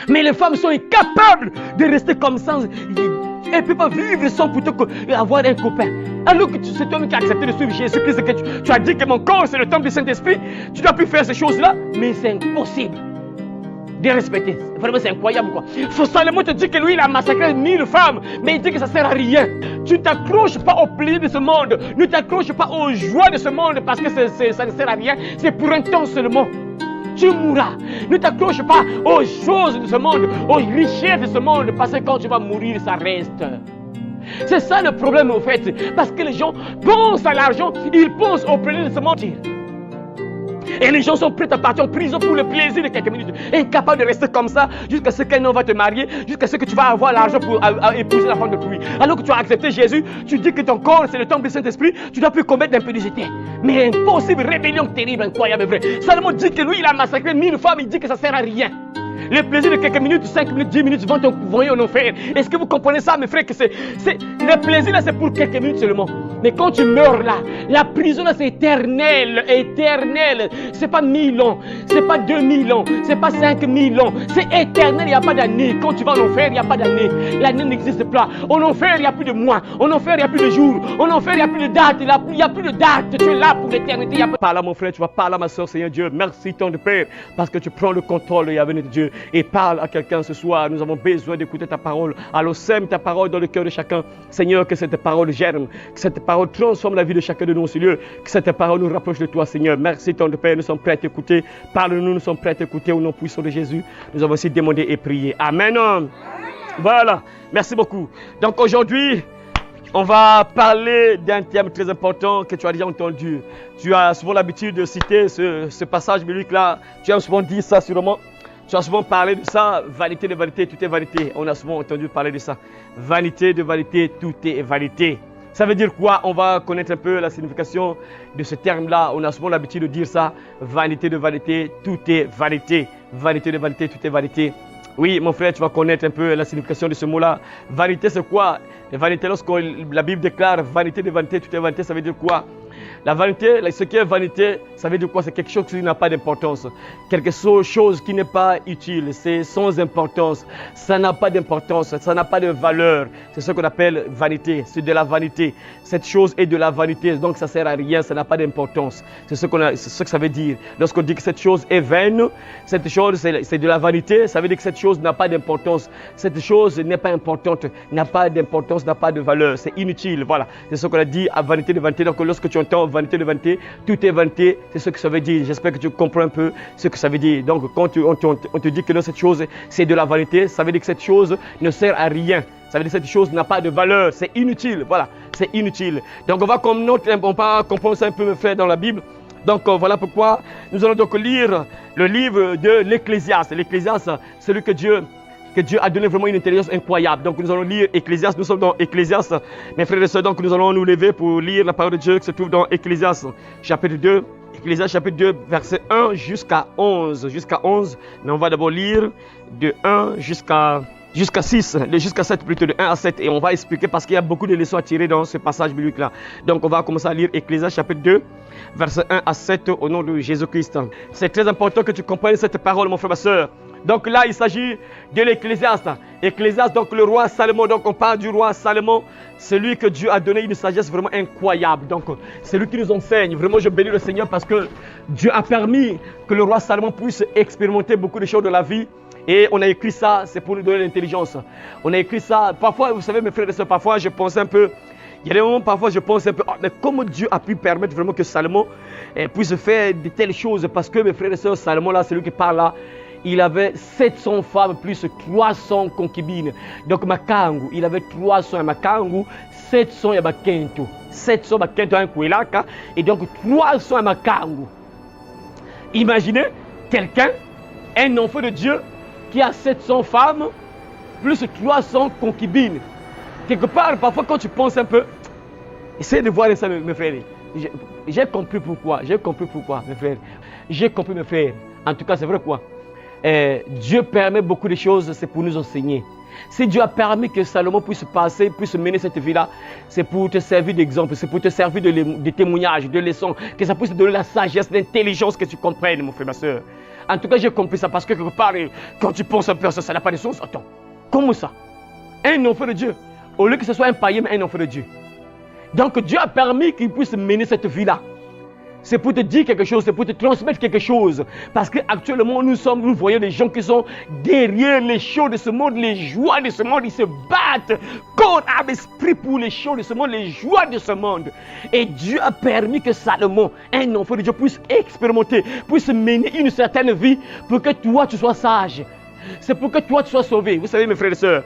Mais les femmes sont incapables de rester comme ça. Elles ne peuvent pas vivre sans plutôt qu'avoir un copain. Alors que cet homme qui a accepté de suivre Jésus-Christ, que tu as dit que mon corps c'est le temple du Saint-Esprit, tu dois plus faire ces choses-là, mais c'est impossible de respecter. Vraiment, c'est incroyable quoi. Salomon te dit que lui, il a massacré 1000 femmes, mais il dit que ça ne sert à rien. Tu ne t'accroches pas au plaisir de ce monde, ne t'accroches pas aux joies de ce monde parce que ça ne sert à rien, c'est pour un temps seulement. Tu mourras. Ne t'accroche pas aux choses de ce monde, aux richesses de ce monde, parce que quand tu vas mourir, ça reste. C'est ça le problème au fait, parce que les gens pensent à l'argent, ils pensent au plaisir de se mentir. Et les gens sont prêts à partir en prison pour le plaisir de quelques minutes, incapables de rester comme ça jusqu'à ce qu'un homme va te marier, jusqu'à ce que tu vas avoir l'argent pour épouser la femme de pluie. Alors que tu as accepté Jésus, tu dis que ton corps c'est le temple du Saint-Esprit, tu dois plus commettre d'impudicité. Mais impossible, rébellion terrible, incroyable, vrai. Salomon dit que lui il a massacré 1000 femmes, il dit que ça sert à rien. Le plaisir de quelques minutes, 5 minutes, 10 minutes vont t'envoyer en enfer. Est-ce que vous comprenez ça, mes frères, que le plaisir là, c'est pour quelques minutes seulement. Mais quand tu meurs là, la prison là, c'est éternel, éternel. C'est pas 1000 ans, c'est pas 2000 ans, c'est pas 5000 ans. C'est éternel, il n'y a pas d'année. Quand tu vas en enfer, il n'y a pas d'année. L'année n'existe pas. En enfer, il n'y a plus de mois. En enfer, il n'y a plus de jours. En enfer, il n'y a plus de date. Il n'y a plus de date. Tu es là pour l'éternité. Parle à mon frère, tu vas parler à ma soeur, Seigneur Dieu. Merci, ton Père, parce que tu prends le contrôle et l'avenir de Dieu. Et parle à quelqu'un ce soir. Nous avons besoin d'écouter ta parole. Alors sème ta parole dans le cœur de chacun. Seigneur, que cette parole germe, que cette parole transforme la vie de chacun de nous, Seigneur. Que cette parole nous rapproche de toi, Seigneur. Merci, ton Père. Nous sommes prêts à t'écouter. Parle-nous, nous sommes prêts à t'écouter au nom puissant de Jésus. Nous avons aussi demandé et prié. Amen. Voilà. Merci beaucoup. Donc aujourd'hui, on va parler d'un thème très important que tu as déjà entendu. Tu as souvent l'habitude de citer ce passage biblique-là. Tu as souvent dit ça sûrement. Tu as souvent parlé de ça, vanité de vanité, tout est vanité. On a souvent entendu parler de ça. Vanité de vanité, tout est vanité. Ça veut dire quoi? On va connaître un peu la signification de ce terme-là. On a souvent l'habitude de dire ça. Vanité de vanité, tout est vanité. Vanité de vanité, tout est vanité. Oui, mon frère, tu vas connaître un peu la signification de ce mot-là. Vanité, c'est quoi? Vanité, lorsque la Bible déclare vanité de vanité, tout est vanité, ça veut dire quoi? La vanité, ce qui est vanité, ça veut dire quoi? C'est quelque chose qui n'a pas d'importance. Quelque chose qui n'est pas utile, c'est sans importance. Ça n'a pas d'importance, ça n'a pas de valeur. C'est ce qu'on appelle vanité, c'est de la vanité. Cette chose est de la vanité, donc ça ne sert à rien, ça n'a pas d'importance. C'est ce que ça veut dire. Lorsqu'on dit que cette chose est vaine, cette chose c'est de la vanité, ça veut dire que cette chose n'a pas d'importance. Cette chose n'est pas importante, n'a pas d'importance, n'a pas de valeur, c'est inutile. Voilà, c'est ce qu'on a dit à vanité de vanité. Donc lorsque tu entends vanité de vanité, tout est vanité, c'est ce que ça veut dire. J'espère que tu comprends un peu ce que ça veut dire. Donc quand on te dit que non, cette chose c'est de la vanité, ça veut dire que cette chose ne sert à rien. Ça veut dire que cette chose n'a pas de valeur, c'est inutile. Voilà, c'est inutile. Donc on va comprendre ça un peu, mes frères, dans la Bible. Donc voilà pourquoi nous allons donc lire le livre de l'Ecclésiaste. L'Ecclésiaste, c'est celui que Dieu a donné vraiment une intelligence incroyable. Donc nous allons lire Ecclésiaste, nous sommes dans Ecclésiaste. Mes frères et sœurs, donc nous allons nous lever pour lire la parole de Dieu qui se trouve dans Ecclésiaste chapitre 2. Ecclésiaste chapitre 2, verset 1 jusqu'à 11. Jusqu'à 11, mais on va d'abord lire de 1 jusqu'à 6, jusqu'à 7 plutôt, de 1 à 7. Et on va expliquer parce qu'il y a beaucoup de leçons à tirer dans ce passage biblique-là. Donc on va commencer à lire Ecclésiaste chapitre 2, verset 1 à 7 au nom de Jésus-Christ. C'est très important que tu comprennes cette parole, mon frère, ma soeur. Donc là, il s'agit de l'Ecclésiaste. Ecclésiaste, donc le roi Salomon. Donc on parle du roi Salomon, celui que Dieu a donné une sagesse vraiment incroyable. Donc c'est lui qui nous enseigne. Vraiment, je bénis le Seigneur parce que Dieu a permis que le roi Salomon puisse expérimenter beaucoup de choses de la vie. Et on a écrit ça, c'est pour nous donner l'intelligence. On a écrit ça. Parfois, vous savez, mes frères et sœurs, parfois je pense un peu. Il y a des moments, parfois, je pense un peu, mais comment Dieu a pu permettre vraiment que Salomon puisse faire de telles choses? Parce que, mes frères et sœurs, Salomon, là, c'est lui qui parle là. Il avait 700 femmes plus 300 concubines. Donc, Makangu, il avait 300 à Makangu, 700 à Makento. 700 à Makento, un Kouelaka, et donc 300 à Makangu. Imaginez quelqu'un, un enfant de Dieu, qui a 700 femmes, plus 300 concubines. Quelque part, parfois, quand tu penses un peu, essaye de voir ça, mes frères. J'ai compris pourquoi, mes frères. J'ai compris, mes frères. En tout cas, c'est vrai quoi. Dieu permet beaucoup de choses, c'est pour nous enseigner. Si Dieu a permis que Salomon puisse mener cette vie-là, c'est pour te servir d'exemple, c'est pour te servir de témoignage, de leçon, que ça puisse te donner la sagesse, l'intelligence, que tu comprennes, mon frère, ma soeur. En tout cas, j'ai compris ça parce que quelque part, quand tu penses un peu à ça, ça n'a pas de sens. Attends, comment ça? Un enfant de Dieu, au lieu que ce soit un païen, mais un enfant de Dieu. Donc Dieu a permis qu'il puisse mener cette vie-là. C'est pour te dire quelque chose, c'est pour te transmettre quelque chose. Parce qu'actuellement, nous voyons des gens qui sont derrière les choses de ce monde, les joies de ce monde. Ils se battent corps, âme, esprit pour les choses de ce monde, les joies de ce monde. Et Dieu a permis que Salomon, un enfant de Dieu, puisse expérimenter, puisse mener une certaine vie pour que toi, tu sois sage. C'est pour que toi, tu sois sauvé. Vous savez, mes frères et sœurs,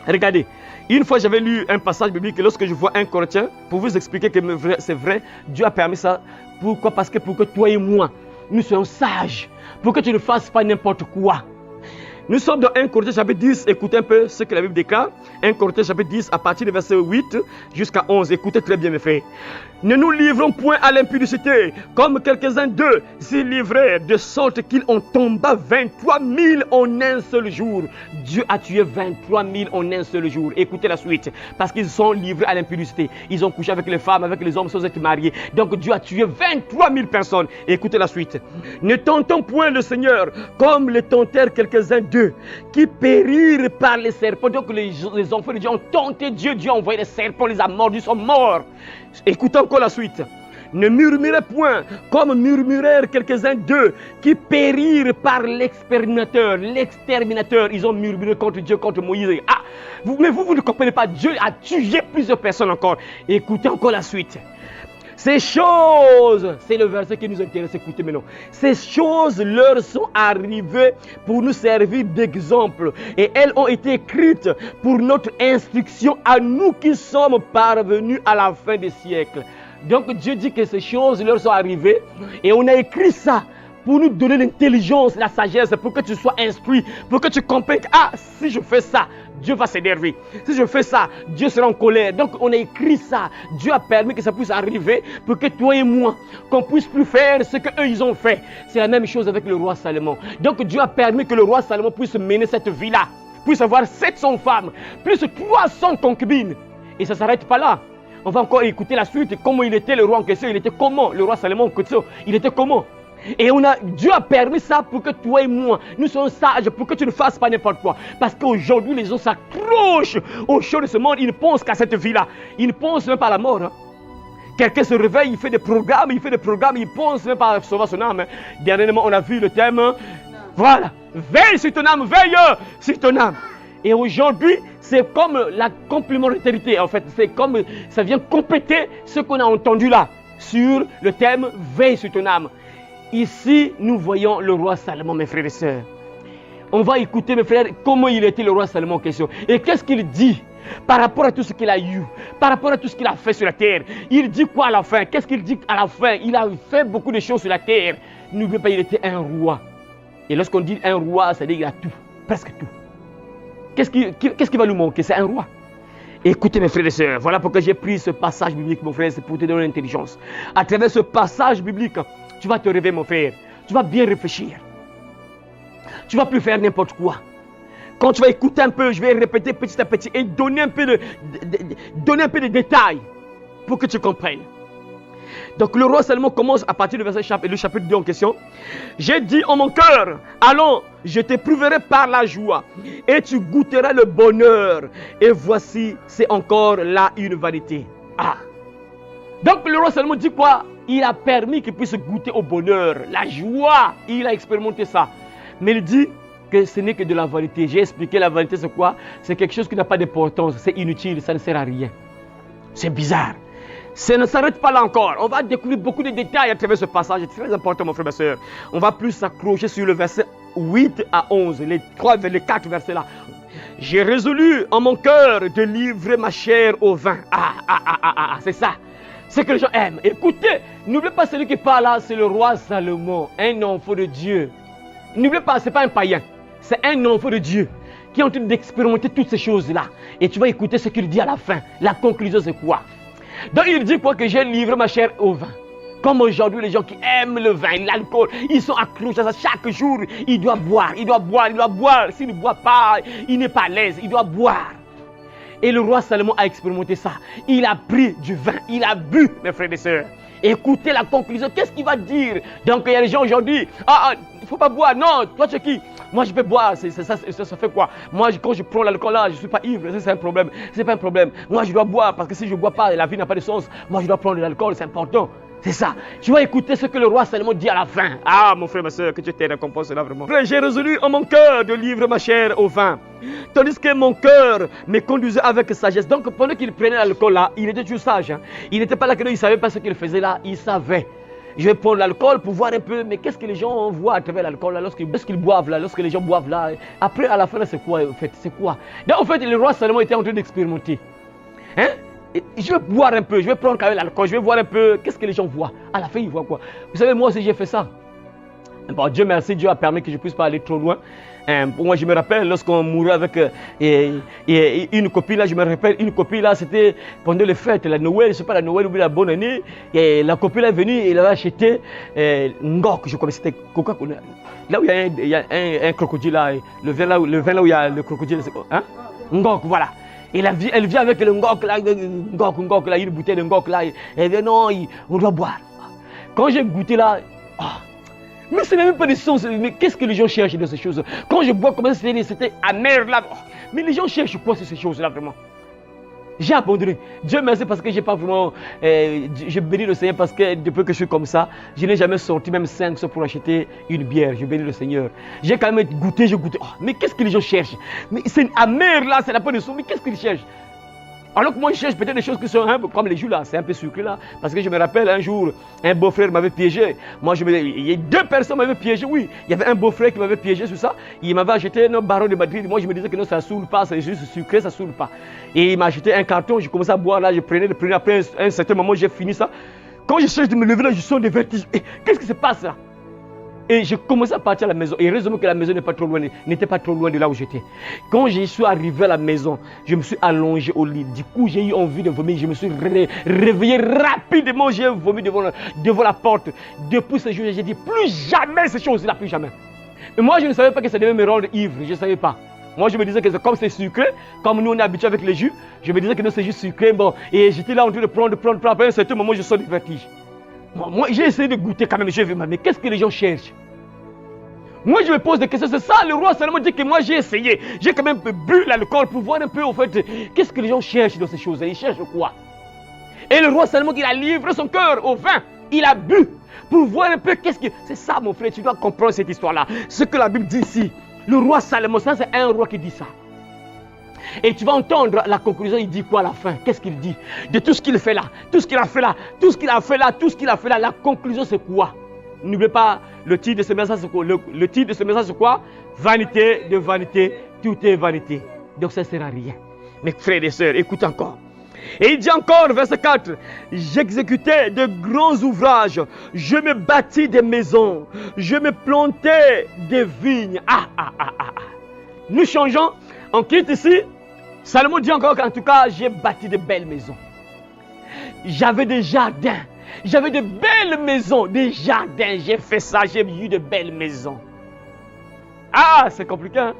regardez. Une fois, j'avais lu un passage biblique et lorsque je vois un Corinthien, pour vous expliquer que c'est vrai, Dieu a permis ça. Pourquoi? Parce que pour que toi et moi, nous soyons sages. Pour que tu ne fasses pas n'importe quoi. Nous sommes dans 1 Corinthiens chapitre 10. Écoutez un peu ce que la Bible déclare. 1 Corinthiens chapitre 10 à partir du verset 8 jusqu'à 11. Écoutez très bien mes frères. Ne nous livrons point à l'impudicité, comme quelques-uns d'eux s'y livraient, de sorte qu'ils ont tombé 23 000 en un seul jour. Dieu a tué 23 000 en un seul jour. Écoutez la suite. Parce qu'ils sont livrés à l'impudicité. Ils ont couché avec les femmes, avec les hommes sans être mariés. Donc Dieu a tué 23 000 personnes. Écoutez la suite. Ne tentons point le Seigneur comme le tentèrent quelques-uns d'eux qui périrent par les serpents. Donc les enfants de Dieu ont tenté Dieu. Dieu a envoyé les serpents, les a mordus, ils sont morts. Écoutez encore la suite. Ne murmurez point comme murmurèrent quelques-uns d'eux qui périrent par l'exterminateur. Ils ont murmuré contre Dieu, contre Moïse. Ah, mais vous ne comprenez pas. Dieu a tué plusieurs personnes encore. Écoutez encore la suite. Ces choses, c'est le verset qui nous intéresse, écoutez maintenant. Ces choses leur sont arrivées pour nous servir d'exemple. Et elles ont été écrites pour notre instruction à nous qui sommes parvenus à la fin des siècles. Donc Dieu dit que ces choses leur sont arrivées et on a écrit ça pour nous donner l'intelligence, la sagesse, pour que tu sois instruit, pour que tu comprennes que si je fais ça, Dieu va s'énerver. Si je fais ça, Dieu sera en colère. Donc on a écrit ça. Dieu a permis que ça puisse arriver pour que toi et moi, qu'on puisse plus faire ce qu'eux ils ont fait. C'est la même chose avec le roi Salomon. Donc Dieu a permis que le roi Salomon puisse mener cette vie-là, puisse avoir 700 femmes, plus 300 concubines. Et ça ne s'arrête pas là. On va encore écouter la suite. Comment il était le roi en question. Il était comment? Le roi Salomon en question. Il était comment? Et Dieu a permis ça pour que toi et moi, nous soyons sages, pour que tu ne fasses pas n'importe quoi. Parce qu'aujourd'hui, les gens s'accrochent aux choses de ce monde. Ils ne pensent qu'à cette vie-là. Ils ne pensent même pas à la mort. Hein. Quelqu'un se réveille, il fait des programmes, il pense même pas à sauver son âme. Dernièrement, on a vu le thème. Voilà. Veille sur ton âme, veille sur ton âme. Et aujourd'hui, c'est comme la complémentarité. En fait, c'est comme ça vient compléter ce qu'on a entendu là sur le thème veille sur ton âme. Ici, nous voyons le roi Salomon, mes frères et sœurs. On va écouter, mes frères, comment il était le roi Salomon en question. Et qu'est-ce qu'il dit par rapport à tout ce qu'il a eu, par rapport à tout ce qu'il a fait sur la terre. Il dit quoi à la fin? Qu'est-ce qu'il dit à la fin? Il a fait beaucoup de choses sur la terre. N'oubliez pas, il était un roi. Et lorsqu'on dit un roi, ça veut dire qu'il a tout, presque tout. Qu'est-ce qui va nous manquer? C'est un roi. Écoutez mes frères et sœurs, voilà pourquoi j'ai pris ce passage biblique, mon frère, c'est pour te donner l'intelligence. À travers ce passage biblique, tu vas te réveiller, mon frère. Tu vas bien réfléchir. Tu ne vas plus faire n'importe quoi. Quand tu vas écouter un peu, je vais répéter petit à petit et donner un peu de détails pour que tu comprennes. Donc le roi Salomon commence à partir du verset le chapitre 2 en question. J'ai dit en mon cœur, allons, je t'éprouverai par la joie et tu goûteras le bonheur. Et voici, c'est encore là une vanité. Ah. Donc le roi Salomon dit quoi? Il a permis qu'il puisse goûter au bonheur, la joie. Il a expérimenté ça. Mais il dit que ce n'est que de la vanité. J'ai expliqué la vanité, c'est quoi? C'est quelque chose qui n'a pas d'importance, c'est inutile, ça ne sert à rien. C'est bizarre. Ça ne s'arrête pas là encore. On va découvrir beaucoup de détails à travers ce passage. C'est très important, mon frère, ma soeur. On va plus s'accrocher sur le verset 8 à 11, les 4 versets là. J'ai résolu en mon cœur de livrer ma chair au vin. C'est ça. C'est que les gens aiment. Écoutez, n'oubliez pas celui qui parle là, c'est le roi Salomon, un enfant de Dieu. N'oubliez pas, ce n'est pas un païen. C'est un enfant de Dieu qui est en train d'expérimenter toutes ces choses-là. Et tu vas écouter ce qu'il dit à la fin. La conclusion, c'est quoi? Donc il dit quoi? Que j'ai livré ma chair au vin. Comme aujourd'hui, les gens qui aiment le vin, l'alcool, ils sont accrochés à ça. Chaque jour, il doit boire, il doit boire, il doit boire. S'il ne boit pas, il n'est pas à l'aise, il doit boire. Et le roi Salomon a expérimenté ça. Il a pris du vin, il a bu, mes frères et sœurs. Écoutez la conclusion. Qu'est-ce qu'il va dire? Donc il y a des gens aujourd'hui, il ne faut pas boire. Non, toi tu es qui? Moi je peux boire, ça fait quoi? Moi quand je prends l'alcool là, je ne suis pas ivre, ça c'est un problème. C'est pas un problème. Moi je dois boire parce que si je ne bois pas, la vie n'a pas de sens. Moi je dois prendre de l'alcool, c'est important. C'est ça. Tu vas écouter ce que le roi Salomon dit à la fin. Ah, mon frère, ma soeur, que tu t'aies récompense cela vraiment. Frère, j'ai résolu en mon cœur de livrer ma chair au vin, tandis que mon cœur me conduisait avec sagesse. Donc, pendant qu'il prenait l'alcool là, il était toujours sage. Hein. Il n'était pas là que il ne savait pas ce qu'il faisait là. Il savait. Je vais prendre l'alcool pour voir un peu, mais qu'est-ce que les gens voient à travers l'alcool là, lorsqu'ils boivent là, lorsque les gens boivent là. Après, à la fin, là, c'est quoi en fait? C'est quoi? Donc, en fait, le roi Salomon était en train d'expérimenter. Hein? Je vais boire un peu, je vais prendre quand même l'alcool, je vais voir un peu qu'est-ce que les gens voient. À la fin, ils voient quoi? Vous savez, moi aussi j'ai fait ça. Bon, Dieu merci, Dieu a permis que je ne puisse pas aller trop loin. Moi, je me rappelle lorsqu'on mourait avec une copine, là, je me rappelle, une copine, là, c'était pendant les fêtes, la Noël, je ne sais pas, la Noël ou la bonne année. Et la copine est venue et elle avait acheté Ngok, je crois, c'était Coca-Cola. Là où il y a un crocodile, là, le vin là où il y a le crocodile, c'est quoi? Hein? Ngok, voilà. Et elle vient avec le ngok là, une bouteille de ngok là. Elle dit non, on doit boire. Quand j'ai goûté là, mais ce n'est même pas de sens. Mais qu'est-ce que les gens cherchent dans ces choses? Quand je bois, comment c'était amer là. Mais les gens cherchent quoi sur ces choses là vraiment? J'ai abandonné. Dieu merci parce que j'ai pas vraiment. Je bénis le Seigneur parce que depuis que je suis comme ça, je n'ai jamais sorti même 5 sous pour acheter une bière. Je bénis le Seigneur. J'ai quand même goûté, j'ai goûté. Mais qu'est-ce que les gens cherchent? Mais c'est amer là, ça n'a pas de son. Mais qu'est-ce qu'ils cherchent? Alors que moi je cherche peut-être des choses qui sont un peu comme les jus là, c'est un peu sucré là. Parce que je me rappelle un jour, un beau-frère m'avait piégé. Moi il y a 2 personnes m'avaient piégé, oui. Il y avait un beau-frère qui m'avait piégé sur ça. Il m'avait acheté un baron de Madrid. Moi je me disais que non, ça ne saoule pas, c'est juste sucré, ça ne saoule pas. Et il m'a acheté un carton, j'ai commencé à boire là, je prenais après un certain moment, j'ai fini ça. Quand je cherche de me lever là, je sens des vertiges. Qu'est-ce qui se passe là? Et j'ai commencé à partir à la maison. Et heureusement que la maison n'était pas trop loin de là où j'étais. Quand je suis arrivé à la maison, je me suis allongé au lit. Du coup, j'ai eu envie de vomir. Je me suis réveillé rapidement. J'ai vomi devant la porte. Depuis ce jour, j'ai dit plus jamais ces choses-là, plus jamais. Et moi, je ne savais pas que ça devait me rendre ivre. Je ne savais pas. Moi, je me disais que comme c'est sucré, comme nous on est habitué avec les jus, je me disais que non, c'est juste sucré. Bon, et j'étais là en train de prendre. Après un certain moment, je sens du vertige. Moi, j'ai essayé de goûter quand même, j'ai vu, mais qu'est-ce que les gens cherchent? Moi, je me pose des questions, c'est ça, le roi Salomon dit que moi, j'ai essayé. J'ai quand même bu l'alcool pour voir un peu, en fait, qu'est-ce que les gens cherchent dans ces choses-là? Ils cherchent quoi? Et le roi Salomon, il a livré son cœur au vin, il a bu pour voir un peu qu'est-ce que... C'est ça, mon frère, tu dois comprendre cette histoire-là. Ce que la Bible dit ici, le roi Salomon, ça, c'est un roi qui dit ça. Et tu vas entendre la conclusion, il dit quoi à la fin? Qu'est-ce qu'il dit? De tout ce qu'il fait là, tout ce qu'il a fait là, tout ce qu'il a fait là, tout ce qu'il a fait là, la conclusion c'est quoi? N'oubliez pas, le titre de ce message c'est quoi? Le titre de ce message c'est quoi? Vanité de vanité, tout est vanité. Donc ça ne sert à rien. Mes frères et sœurs, écoute encore. Et il dit encore, verset 4, j'exécutais de grands ouvrages, je me bâtis des maisons, je me plantais des vignes. Nous changeons, on quitte ici. Salomon dit encore qu'en tout cas, j'ai bâti de belles maisons. J'avais des jardins. J'avais de belles maisons, des jardins. J'ai fait ça, j'ai eu de belles maisons. C'est compliqué, hein?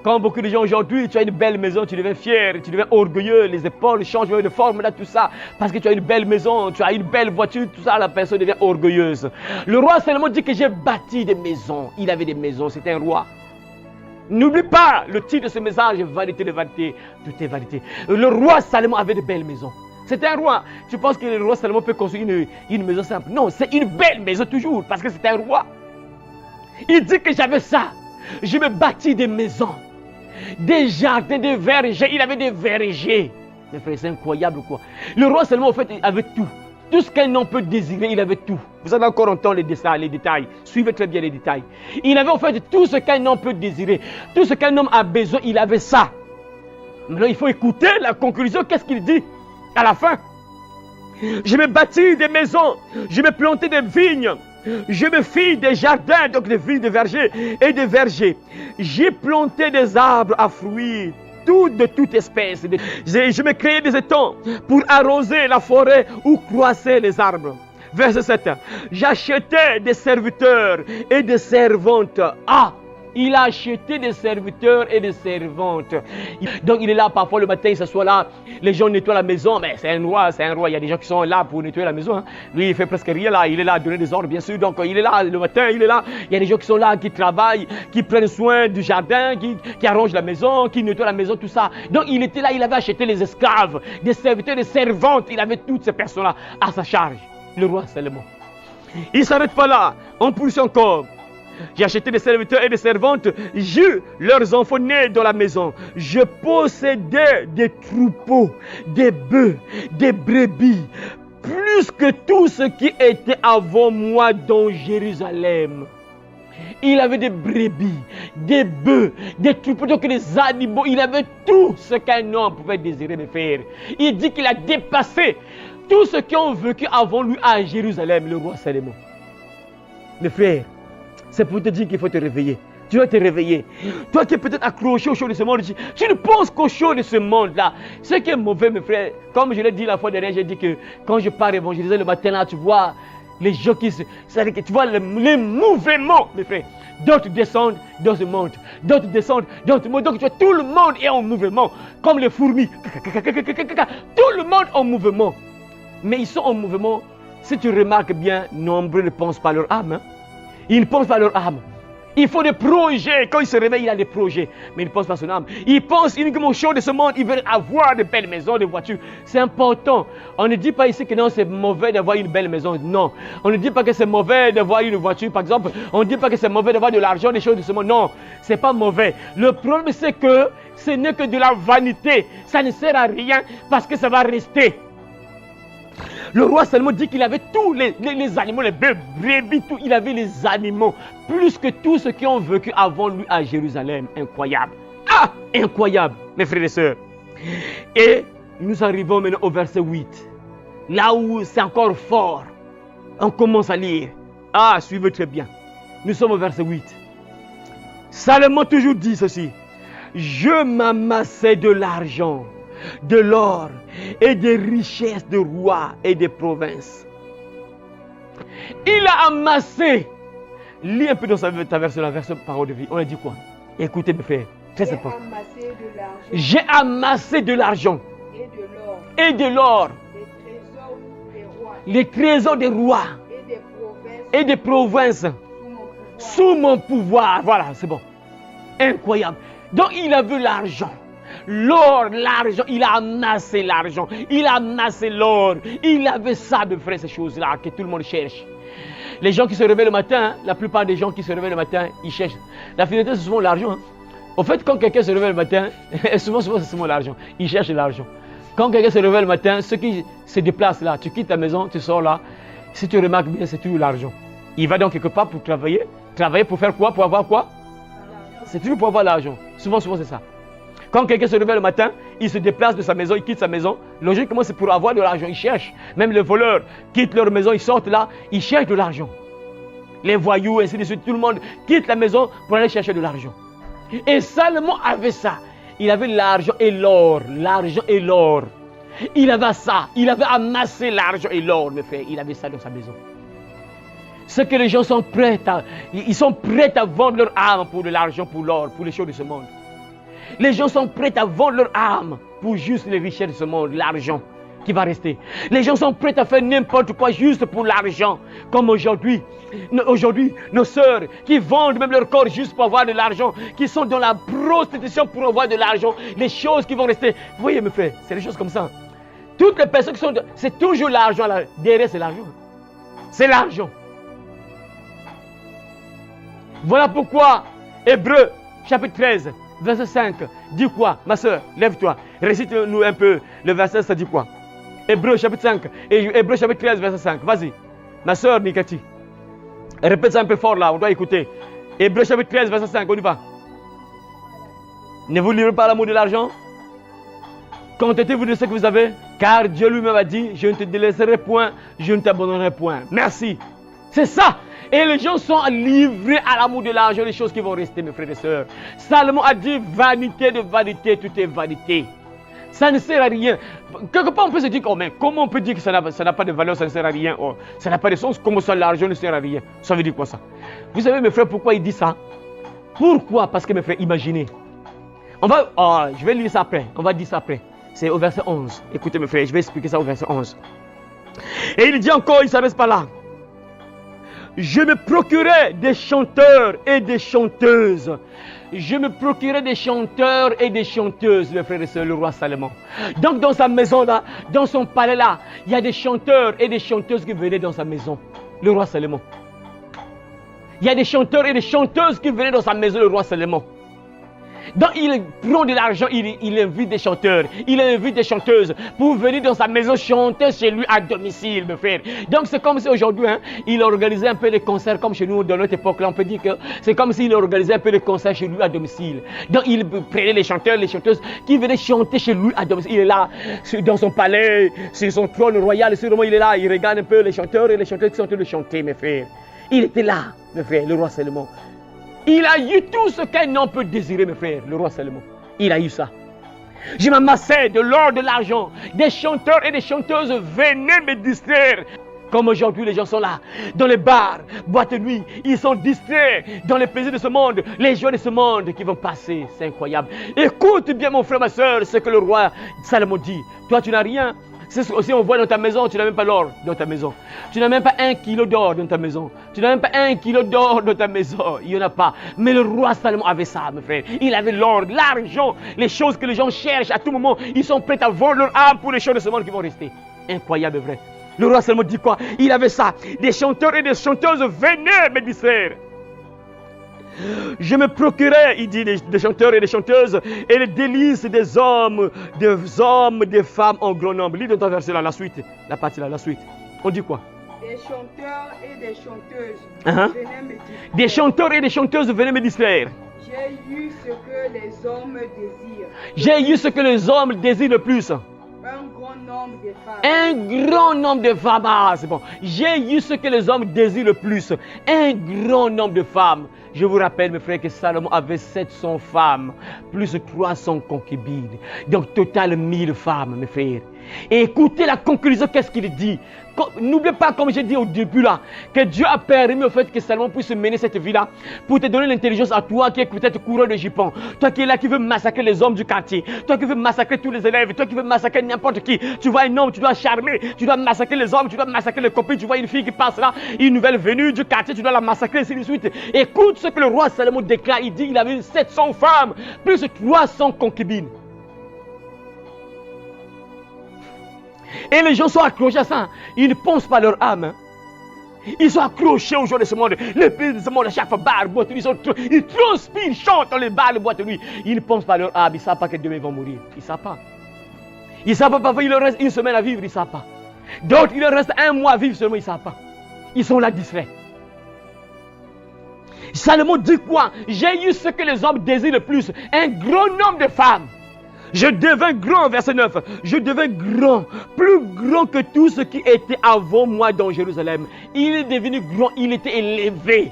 Quand beaucoup de gens aujourd'hui, tu as une belle maison, tu deviens fier, tu deviens orgueilleux, les épaules changent de forme, là, tout ça. Parce que tu as une belle maison, tu as une belle voiture, tout ça, la personne devient orgueilleuse. Le roi Salomon dit que j'ai bâti des maisons. Il avait des maisons, c'était un roi. N'oublie pas le titre de ce message, vanité de vanité, tout est vanité. Le roi Salomon avait de belles maisons. C'était un roi. Tu penses que le roi Salomon peut construire une maison simple? Non, c'est une belle maison toujours, parce que c'est un roi. Il dit que j'avais ça. Je me bâtis des maisons, des jardins, des vergers. Il avait des vergers. Mais frère, c'est incroyable quoi. Le roi Salomon, en fait, il avait tout. Tout ce qu'un homme peut désirer, il avait tout. Vous allez encore entendre les détails. Suivez très bien les détails. Il avait en fait tout ce qu'un homme peut désirer. Tout ce qu'un homme a besoin, il avait ça. Maintenant, il faut écouter la conclusion. Qu'est-ce qu'il dit à la fin? Je me bâtis des maisons. Je me plantais des vignes. Je me fis des jardins, donc des vignes, des vergers et des vergers. J'ai planté des arbres à fruits. De toute espèce. Je me créais des étangs pour arroser la forêt ou croisser les arbres. Verset 7. J'achetais des serviteurs et des servantes. Il a acheté des serviteurs et des servantes. Donc il est là, parfois le matin, il s'assoit là. Les gens nettoient la maison. Mais c'est un roi, c'est un roi. Il y a des gens qui sont là pour nettoyer la maison. Hein. Lui, il fait presque rien là. Il est là à donner des ordres, bien sûr. Donc il est là le matin, il est là. Il y a des gens qui sont là, qui travaillent, qui prennent soin du jardin, qui arrangent la maison, qui nettoient la maison, tout ça. Donc il était là, il avait acheté les esclaves, des serviteurs, des servantes. Il avait toutes ces personnes-là à sa charge. Le roi Salomon. Il ne s'arrête pas là. On pousse encore. J'ai acheté des serviteurs et des servantes. J'eus leurs enfants nés dans la maison. Je possédais des troupeaux, des bœufs, des brebis, plus que tout ce qui était avant moi dans Jérusalem. Il avait des brebis, des bœufs, des troupeaux, donc des animaux. Il avait tout ce qu'un homme pouvait désirer de faire. Il dit qu'il a dépassé tous ceux qui ont vécu avant lui à Jérusalem, le roi Salomon. Mes frères, c'est pour te dire qu'il faut te réveiller. Tu dois te réveiller. Toi qui es peut-être accroché aux choses de ce monde, tu ne penses qu'aux choses de ce monde-là. Ce qui est mauvais, mes frères, comme je l'ai dit la fois dernière, j'ai dit que quand je pars évangéliser le matin, là, tu vois les gens qui se... C'est-à-dire que tu vois les mouvements, mes frères. D'autres descendent, d'autres montent. D'autres descendent, d'autres montent. Donc tu vois, tout le monde est en mouvement, comme les fourmis. Tout le monde en mouvement. Mais ils sont en mouvement. Si tu remarques bien, nombreux ne pensent pas à leur âme. Hein? Ils ne pensent pas à leur âme. Il faut des projets. Quand il se réveille, il a des projets. Mais il ne pense pas à son âme. Il pense uniquement aux choses de ce monde. Il veut avoir de belles maisons, des voitures. C'est important. On ne dit pas ici que non, c'est mauvais d'avoir une belle maison. Non. On ne dit pas que c'est mauvais d'avoir une voiture, par exemple. On ne dit pas que c'est mauvais d'avoir de l'argent, des choses de ce monde. Non, ce n'est pas mauvais. Le problème, c'est que ce n'est que de la vanité. Ça ne sert à rien parce que ça va rester. Le roi Salomon dit qu'il avait tous les animaux, les brebis, tout. Il avait les animaux, plus que tous ceux qui ont vécu avant lui à Jérusalem. Incroyable. Ah, incroyable, mes frères et sœurs. Et nous arrivons maintenant au verset 8. Là où c'est encore fort. On commence à lire. Ah, suivez très bien. Nous sommes au verset 8. Salomon toujours dit ceci. Je m'amassais de l'argent, de l'or et des richesses de rois et des provinces. Il a amassé. Lis un peu dans ta version, la version parole de vie. On a dit quoi? Écoutez mes frères, très important. J'ai amassé de l'argent et de l'or, les trésors des rois et des provinces sous mon pouvoir. Voilà, c'est bon. Incroyable. Donc il a vu l'argent. L'or, l'argent, il a amassé l'argent, il a amassé l'or, il avait ça de frère, ces choses-là que tout le monde cherche. Les gens qui se réveillent le matin, la plupart des gens qui se réveillent le matin, ils cherchent. La finalité, c'est souvent l'argent. Hein. Au fait, quand quelqu'un se réveille le matin, souvent c'est souvent l'argent, ils cherchent l'argent. Quand quelqu'un se réveille le matin, ceux qui se déplacent là, tu quittes ta maison, tu sors là, si tu remarques bien, c'est toujours l'argent. Il va donc quelque part pour travailler. Travailler pour faire quoi? Pour avoir quoi? C'est toujours pour avoir l'argent. Souvent c'est ça. Quand quelqu'un se réveille le matin, il se déplace de sa maison, il quitte sa maison. Logiquement, c'est pour avoir de l'argent. Ils cherchent. Même les voleurs quittent leur maison, ils sortent là, ils cherchent de l'argent. Les voyous, ainsi de suite, tout le monde quitte la maison pour aller chercher de l'argent. Et Salomon avait ça. Il avait l'argent et l'or. L'argent et l'or. Il avait ça. Il avait amassé l'argent et l'or, mes frères. Il avait ça dans sa maison. Ce que les gens sont prêts à... Ils sont prêts à vendre leur âme pour de l'argent, pour l'or, pour les choses de ce monde. Les gens sont prêts à vendre leur âme pour juste les richesses de ce monde, l'argent qui va rester. Les gens sont prêts à faire n'importe quoi juste pour l'argent. Comme aujourd'hui, nos sœurs qui vendent même leur corps juste pour avoir de l'argent, qui sont dans la prostitution pour avoir de l'argent, les choses qui vont rester. Vous voyez mes frères, c'est des choses comme ça. Toutes les personnes qui sont... C'est toujours l'argent. Derrière, c'est l'argent. C'est l'argent. Voilà pourquoi, Hébreux, chapitre 13, verset 5, dit quoi? Ma soeur, lève-toi. Récite-nous un peu le verset, ça dit quoi? Hébreux, chapitre 5, et Hébreux, chapitre 13, verset 5. Vas-y. Ma soeur, Nikati. Répète ça un peu fort là, on doit écouter. Hébreux, chapitre 13, verset 5, on y va. Ne vous livrez pas à l'amour de l'argent? Contentez-vous de ce que vous avez, car Dieu lui-même a dit, je ne te délaisserai point, je ne t'abandonnerai point. Merci. C'est ça. Et les gens sont livrés à l'amour de l'argent, les choses qui vont rester, mes frères et sœurs. Salomon a dit, vanité de vanité, tout est vanité. Ça ne sert à rien. Quelque part, on peut se dire, oh, mais comment on peut dire que ça n'a pas de valeur, ça ne sert à rien, oh, ça n'a pas de sens, comment ça l'argent ne sert à rien? Ça veut dire quoi ça? Vous savez, mes frères, pourquoi il dit ça? Pourquoi? Parce que mes frères, imaginez. Je vais lire ça après. On va dire ça après. C'est au verset 11. Écoutez mes frères, je vais expliquer ça au verset 11. Et il dit encore, il ne s'arrête pas là. Je me procurais des chanteurs et des chanteuses. Je me procurais des chanteurs et des chanteuses, mes frères et sœurs, le roi Salomon. Donc dans sa maison là, dans son palais là, il y a des chanteurs et des chanteuses qui venaient dans sa maison, le roi Salomon. Il y a des chanteurs et des chanteuses qui venaient dans sa maison, le roi Salomon. Donc il prend de l'argent, il invite des chanteurs, il invite des chanteuses pour venir dans sa maison chanter chez lui à domicile, mes frères. Donc c'est comme si aujourd'hui, il organisait un peu les concerts comme chez nous dans notre époque. Là, on peut dire que c'est comme s'il organisait un peu les concerts chez lui à domicile. Donc il prenait les chanteurs, les chanteuses qui venaient chanter chez lui à domicile. Il est là, dans son palais, sur son trône royal, sûrement il est là, il regarde un peu les chanteurs et les chanteuses qui sont en train de chanter, mes frères. Il était là, mes frères, le roi Salomon. Il a eu tout ce qu'un homme peut désirer, mes frères, le roi Salomon. Il a eu ça. Je m'amassais de l'or, de l'argent. Des chanteurs et des chanteuses venaient me distraire. Comme aujourd'hui, les gens sont là, dans les bars, boîtes de nuit. Ils sont distraits dans les plaisirs de ce monde, les joies de ce monde qui vont passer. C'est incroyable. Écoute bien, mon frère, ma soeur, ce que le roi Salomon dit. Toi, tu n'as rien. C'est aussi on voit dans ta maison, tu n'as même pas l'or dans ta maison. Tu n'as même pas 1 kilo d'or dans ta maison. Tu n'as même pas 1 kilo d'or dans ta maison. Il n'y en a pas. Mais le roi Salomon avait ça, mes frères. Il avait l'or, l'argent, les choses que les gens cherchent à tout moment. Ils sont prêts à vendre leur âme pour les choses de ce monde qui vont rester. Incroyable, vrai. Le roi Salomon dit quoi? Il avait ça. Des chanteurs et des chanteuses venaient me distraire. Je me procurais, il dit, des chanteurs et des chanteuses et les délices des hommes, des femmes en grand nombre. Lis dans ton verset là, la suite, la partie là, la suite. On dit quoi? Des chanteurs et des chanteuses venaient me distraire. Des chanteurs et des chanteuses venaient me distraire. J'ai eu ce que les hommes désirent. J'ai eu ce que les hommes désirent le plus. Un grand nombre de femmes. Un grand nombre de femmes. Ah, c'est bon. J'ai eu ce que les hommes désirent le plus. Un grand nombre de femmes. Je vous rappelle, mes frères, que Salomon avait 700 femmes, plus 300 concubines. Donc, total 1000 femmes, mes frères. Et écoutez la conclusion, qu'est-ce qu'il dit? N'oubliez pas, comme j'ai dit au début là, que Dieu a permis au fait que Salomon puisse mener cette vie-là pour te donner l'intelligence à toi qui est peut-être coureur de jupons. Toi qui es là, qui veux massacrer les hommes du quartier. Toi qui veux massacrer tous les élèves. Toi qui veux massacrer n'importe qui. Tu vois un homme, tu dois charmer. Tu dois massacrer les hommes, tu dois massacrer les copines. Tu vois une fille qui passe là, une nouvelle venue du quartier, tu dois la massacrer, ainsi de suite. Écoute ce que le roi Salomon déclare. Il dit qu'il avait 700 femmes, plus 300 concubines. Et les gens sont accrochés à ça. Ils ne pensent pas à leur âme. Ils sont accrochés aux gens de ce monde. Les pays de ce monde, à chaque fois, bar, boîte de nuit, ils transpirent, ils chantent dans les bars, les boîtes de nuit. Ils ne pensent pas à leur âme. Ils ne savent pas que demain ils vont mourir. Ils ne savent pas. Ils ne savent pas, parfois il leur reste une semaine à vivre, ils ne savent pas. D'autres, il leur reste un mois à vivre seulement, ils ne savent pas. Ils sont là distraits. Salomon dit quoi? J'ai eu ce que les hommes désirent le plus. Un grand nombre de femmes. Je devins grand, verset 9. Je devins grand, plus grand que tout ce qui était avant moi dans Jérusalem. Il est devenu grand, il était élevé.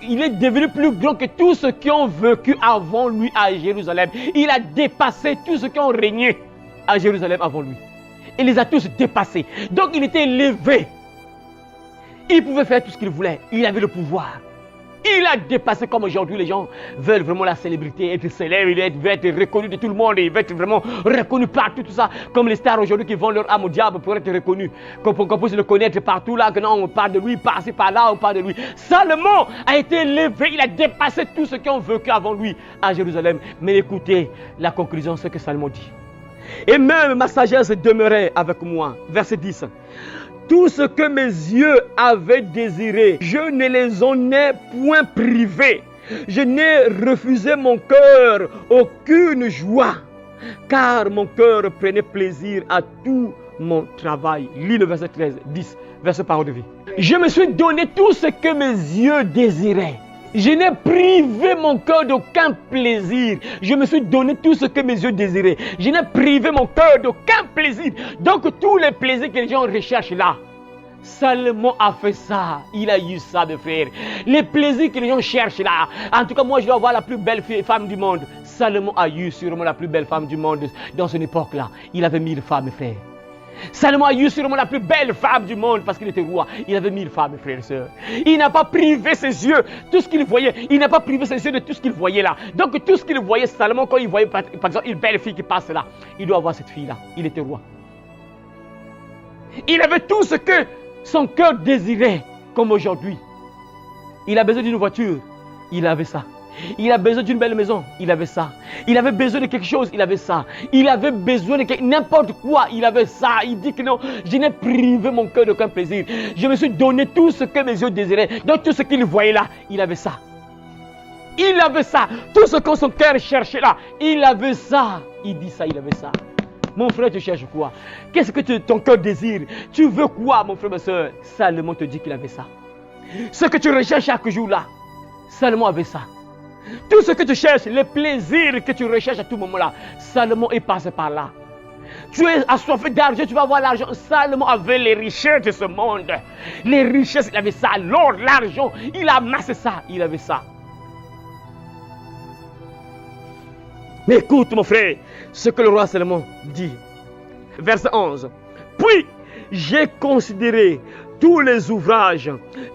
Il est devenu plus grand que tous ceux qui ont vécu avant lui à Jérusalem. Il a dépassé tous ceux qui ont régné à Jérusalem avant lui. Il les a tous dépassés. Donc il était élevé. Il pouvait faire tout ce qu'il voulait. Il avait le pouvoir. Il a dépassé comme aujourd'hui les gens veulent vraiment la célébrité, être célèbre, il veut être reconnu de tout le monde, il veut être vraiment reconnu partout, tout ça. Comme les stars aujourd'hui qui vendent leur âme au diable pour être reconnus, qu'on puisse le connaître partout là, que non, on parle de lui, par-ci, par-là, on parle de lui. Salomon a été élevé, il a dépassé tous ceux qui ont vécu avant lui à Jérusalem. Mais écoutez, la conclusion, c'est que Salomon dit. Et même ma sagesse demeurait avec moi. Verset 10. Tout ce que mes yeux avaient désiré, je ne les en ai point privés. Je n'ai refusé mon cœur aucune joie, car mon cœur prenait plaisir à tout mon travail. Lis le verset 13, 10, verset parole de vie. Je me suis donné tout ce que mes yeux désiraient. Je n'ai privé mon cœur d'aucun plaisir. Je me suis donné tout ce que mes yeux désiraient. Je n'ai privé mon cœur d'aucun plaisir. Donc tous les plaisirs que les gens recherchent là, Salomon a fait ça. Il a eu ça, mes frères. Les plaisirs que les gens cherchent là. En tout cas, moi je dois avoir la plus belle femme du monde. Salomon a eu sûrement la plus belle femme du monde dans son époque là. Il avait 1000 femmes, mes frères. Salomon a eu sûrement la plus belle femme du monde parce qu'il était roi. Il avait 1000 femmes, mes frères et sœurs. Il n'a pas privé ses yeux, tout ce qu'il voyait. Il n'a pas privé ses yeux de tout ce qu'il voyait là. Donc tout ce qu'il voyait, Salomon, quand il voyait par exemple une belle fille qui passe là, il doit avoir cette fille-là. Il était roi. Il avait tout ce que son cœur désirait, comme aujourd'hui. Il a besoin d'une voiture, il avait ça. Il a besoin d'une belle maison, il avait ça. Il avait besoin de quelque chose, il avait ça. Il avait besoin de n'importe quoi, il avait ça. Il dit que non, je n'ai privé mon cœur d'aucun plaisir. Je me suis donné tout ce que mes yeux désiraient. Donc tout ce qu'il voyait là, il avait ça. Il avait ça. Tout ce que son cœur cherchait là, il avait ça. Il dit ça, il avait ça. Mon frère, tu cherches quoi? Qu'est-ce que ton cœur désire? Tu veux quoi, mon frère, ma soeur? Salomon te dit qu'il avait ça. Ce que tu recherches chaque jour là, Salomon avait ça. Tout ce que tu cherches, les plaisirs que tu recherches à tout moment là, Salomon est passé par là. Tu es assoiffé d'argent, tu vas avoir l'argent. Salomon avait les richesses de ce monde. Les richesses, il avait ça. L'or, l'argent, il a amassé ça, il avait ça. Mais écoute mon frère, ce que le roi Salomon dit. Verset 11. Puis, j'ai considéré tous les ouvrages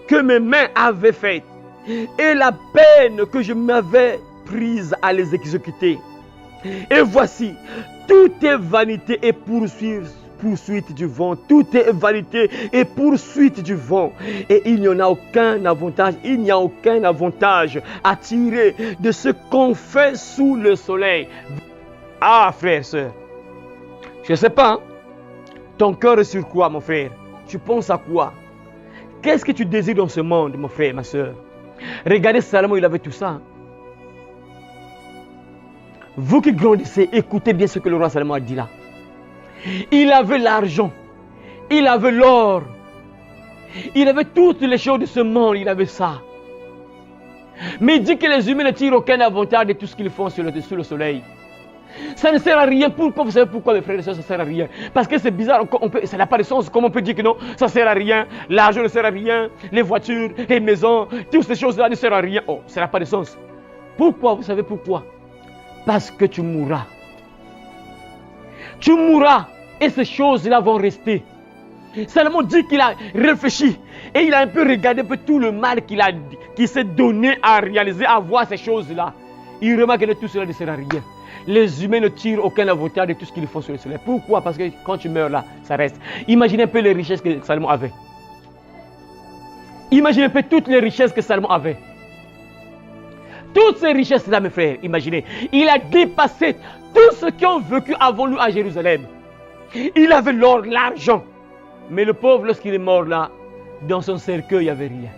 que mes mains avaient faits et la peine que je m'avais prise à les exécuter. Et voici, tout est vanité et poursuite du vent. Tout est vanité et poursuite du vent. Et il n'y en a aucun avantage. Il n'y a aucun avantage à tirer de ce qu'on fait sous le soleil. Ah, frère, soeur. Je ne sais pas. Hein? Ton cœur est sur quoi, mon frère? Tu penses à quoi? Qu'est-ce que tu désires dans ce monde, mon frère, ma soeur? Regardez Salomon, il avait tout ça. Vous qui grandissez, écoutez bien ce que le roi Salomon a dit là. Il avait l'argent, il avait l'or, il avait toutes les choses de ce monde, il avait ça. Mais il dit que les humains ne tirent aucun avantage de tout ce qu'ils font sous le soleil. Ça ne sert à rien. Pourquoi? Vous savez pourquoi, mes frères et sœurs, ça ne sert à rien? Parce que c'est bizarre, ça n'a pas de sens. Comment on peut dire que non, ça ne sert à rien? L'argent ne sert à rien, les voitures, les maisons, toutes ces choses-là ne servent à rien. Oh, ça n'a pas de sens. Pourquoi? Vous savez pourquoi? Parce que tu mourras. Tu mourras et ces choses-là vont rester. Salomon dit qu'il a réfléchi et il a un peu regardé un peu tout le mal qu'il s'est donné à réaliser, à voir ces choses-là. Il remarque que tout cela ne sert à rien. Les humains ne tirent aucun avantage de tout ce qu'ils font sur le soleil. Pourquoi? Parce que quand tu meurs là, ça reste. Imaginez un peu les richesses que Salomon avait. Imaginez un peu toutes les richesses que Salomon avait. Toutes ces richesses-là, mes frères, imaginez. Il a dépassé tous ceux qui ont vécu avant lui à Jérusalem. Il avait l'or, l'argent. Mais le pauvre, lorsqu'il est mort là, dans son cercueil, il n'y avait rien.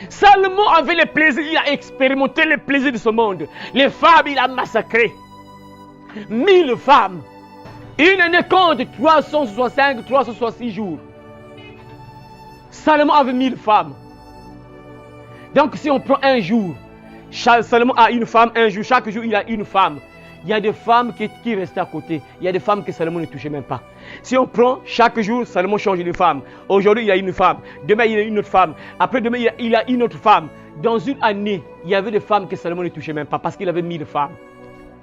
Salomon avait les plaisirs, il a expérimenté les plaisirs de ce monde. Les femmes, il a massacré. 1000 femmes. Il ne compte 365, 366 jours. Salomon avait 1000 femmes. Donc si on prend un jour, Salomon a une femme, un jour, chaque jour il a une femme. Il y a des femmes qui restaient à côté. Il y a des femmes que Salomon ne touchait même pas. Si on prend chaque jour, Salomon change de femme. Aujourd'hui, il a une femme. Demain, il a une autre femme. Après demain, il a une autre femme. Dans une année, il y avait des femmes que Salomon ne touchait même pas parce qu'il avait 1000 femmes.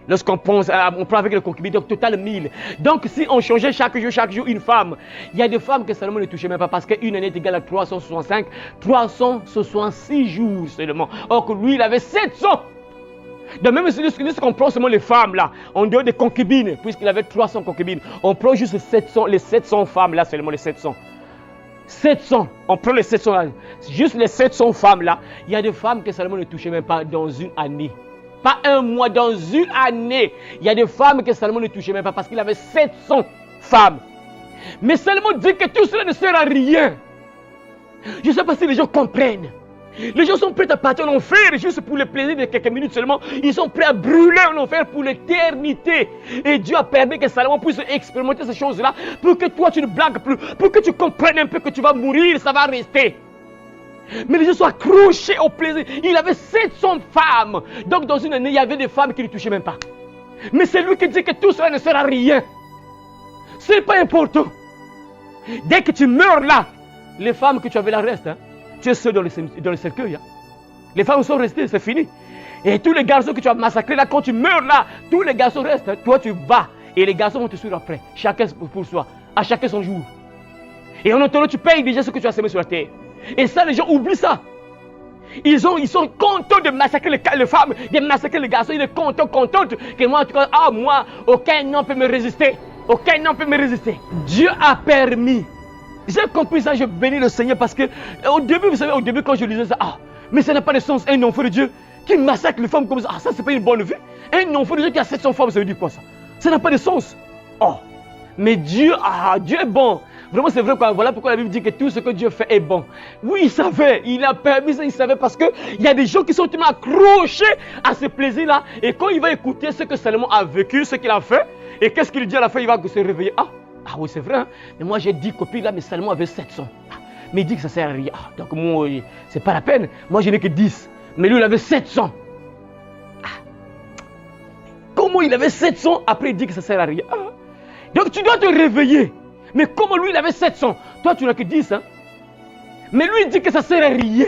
Lorsqu'on pense, on prend avec le concubin, donc total 1000. Donc si on changeait chaque jour une femme, il y a des femmes que Salomon ne touchait même pas parce qu'une année est égale à 365, 366 jours seulement. Or que lui, il avait 700. Donc même si on prend seulement les femmes là, en dehors des concubines, puisqu'il avait 300 concubines, on prend juste les 700 femmes là, seulement les 700. 700, on prend les 700 là, juste les 700 femmes là, il y a des femmes que Salomon ne touchait même pas dans une année. Pas un mois, dans une année. Il y a des femmes que Salomon ne touchait même pas parce qu'il avait 700 femmes. Mais Salomon dit que tout cela ne sert à rien. Je ne sais pas si les gens comprennent. Les gens sont prêts à partir en enfer juste pour le plaisir de quelques minutes seulement. Ils sont prêts à brûler en enfer pour l'éternité. Et Dieu a permis que Salomon puisse expérimenter ces choses-là pour que toi tu ne blagues plus, pour que tu comprennes un peu que tu vas mourir, ça va rester. Mais les gens sont accrochés au plaisir. Il avait 700 femmes. Donc dans une année, il y avait des femmes qui ne touchaient même pas. Mais c'est lui qui dit que tout cela ne sert à rien. Ce n'est pas important. Dès que tu meurs là, les femmes que tu avais là restent. Hein. Tu es seul dans le cercueil. Hein. Les femmes sont restées, c'est fini. Et tous les garçons que tu as massacrés là, quand tu meurs là, tous les garçons restent. Hein. Toi tu vas Et les garçons vont te suivre après. Chacun pour soi. À chacun son jour. Et en attendant, tu payes déjà ce que tu as semé sur la terre. Et ça, les gens oublient ça. Ils sont contents de massacrer les femmes, de massacrer les garçons. Ils sont contents que moi, en tout cas, moi, aucun homme peut me résister. Aucun homme peut me résister. Dieu a permis. J'ai compris ça, je bénis le Seigneur parce que au début, vous savez, quand je lisais ça, mais ça n'a pas de sens. Un enfant de Dieu qui massacre les femmes comme ça, ça c'est pas une bonne vue. Un enfant de Dieu qui a 700 femmes, ça veut dire quoi ça? Ça n'a pas de sens. Mais Dieu est bon. Vraiment, c'est vrai quoi. Voilà pourquoi la Bible dit que tout ce que Dieu fait est bon. Oui, il savait, il a permis ça, il savait parce qu'il y a des gens qui sont tellement accrochés à ce plaisir-là. Et quand il va écouter ce que Salomon a vécu, ce qu'il a fait, et qu'est-ce qu'il dit à la fin, il va se réveiller. Ah oui, c'est vrai. Hein? Mais moi, j'ai 10 copines là, mais Salomon avait 700. Mais il dit que ça ne sert à rien. Donc moi, c'est pas la peine. Moi, je n'ai que 10. Mais lui, il avait 700. Comment il avait 700? Après, il dit que ça ne sert à rien. Donc tu dois te réveiller. Mais comment lui, il avait 700? Toi, tu n'as que 10. Hein? Mais lui, il dit que ça ne sert à rien.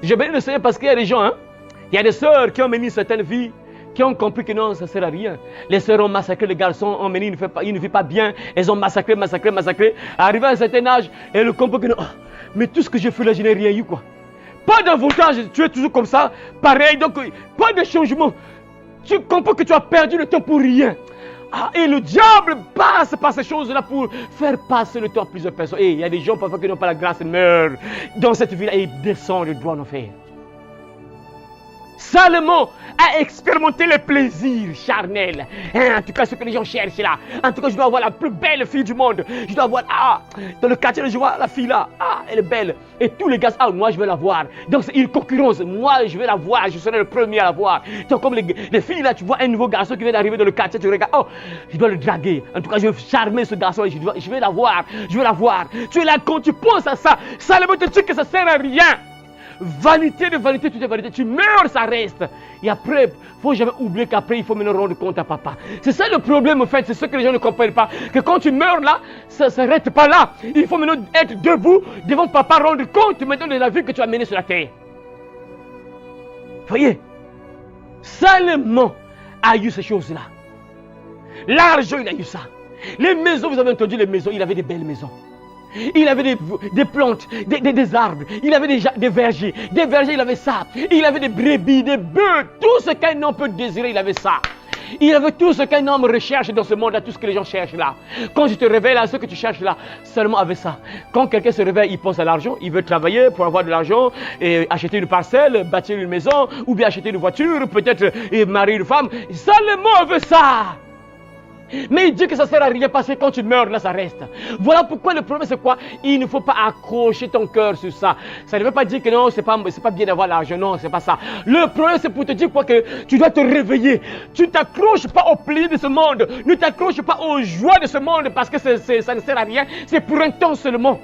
Je bénis le Seigneur parce qu'il y a des gens, il y a des sœurs qui ont mené une certaine vie, qui ont compris que non, ça ne sert à rien. Les sœurs ont massacré les garçons, ont mené une vie pas bien. Elles ont massacré. Arrivé à un certain âge, elles comprennent que non. Mais tout ce que j'ai fait là, je n'ai rien eu quoi. Pas d'avantage, tu es toujours comme ça, pareil, donc pas de changement. Tu comprends que tu as perdu le temps pour rien. Et le diable passe par ces choses-là pour faire passer le temps à plusieurs personnes. Et il y a des gens parfois qui n'ont pas la grâce et meurent dans cette vie-là et ils descendent le droit en enfer. Salomon a expérimenté le plaisir charnel. En tout cas, ce que les gens cherchent là. En tout cas, je dois avoir la plus belle fille du monde. Je dois avoir, dans le quartier, je vois la fille là. Elle est belle. Et tous les gars, moi, je veux la voir. Donc, c'est une concurrence. Moi, je vais la voir. Je serai le premier à la voir. Donc, comme les filles là, tu vois un nouveau garçon qui vient d'arriver dans le quartier, tu regardes, je dois le draguer. En tout cas, je veux charmer ce garçon. Je vais la voir. Je veux la voir. Tu es là quand tu penses à ça. Salomon te dit que ça ne sert à rien. Vanité de vanité, tout est vanité. Tu meurs, ça reste. Et après, il ne faut jamais oublier qu'après, il faut maintenant rendre compte à papa. C'est ça le problème, en fait. C'est ce que les gens ne comprennent pas. Que quand tu meurs là, ça ne s'arrête pas là. Il faut maintenant être debout devant papa, rendre compte maintenant de la vie que tu as menée sur la terre. Voyez, Salomon a eu ces choses-là. L'argent, il a eu ça. Les maisons, vous avez entendu les maisons, il avait des belles maisons. Il avait des plantes, des arbres, il avait des vergers. Des vergers, il avait ça. Il avait des brebis, des bœufs, tout ce qu'un homme peut désirer, il avait ça. Il avait tout ce qu'un homme recherche dans ce monde-là, tout ce que les gens cherchent là. Quand je te réveille là, ce que tu cherches là, seulement avec ça. Quand quelqu'un se réveille, il pense à l'argent, il veut travailler pour avoir de l'argent, et acheter une parcelle, bâtir une maison, ou bien acheter une voiture, peut-être marier une femme. Seulement veut ça. Mais il dit que ça ne sert à rien parce que quand tu meurs, là, ça reste. Voilà pourquoi le problème, c'est quoi? Il ne faut pas accrocher ton cœur sur ça. Ça ne veut pas dire que non, c'est pas bien d'avoir l'argent. Non, c'est pas ça. Le problème, c'est pour te dire quoi? Que tu dois te réveiller. Tu ne t'accroches pas au plaisir de ce monde. Ne t'accroches pas aux joies de ce monde parce que ça ne sert à rien. C'est pour un temps seulement.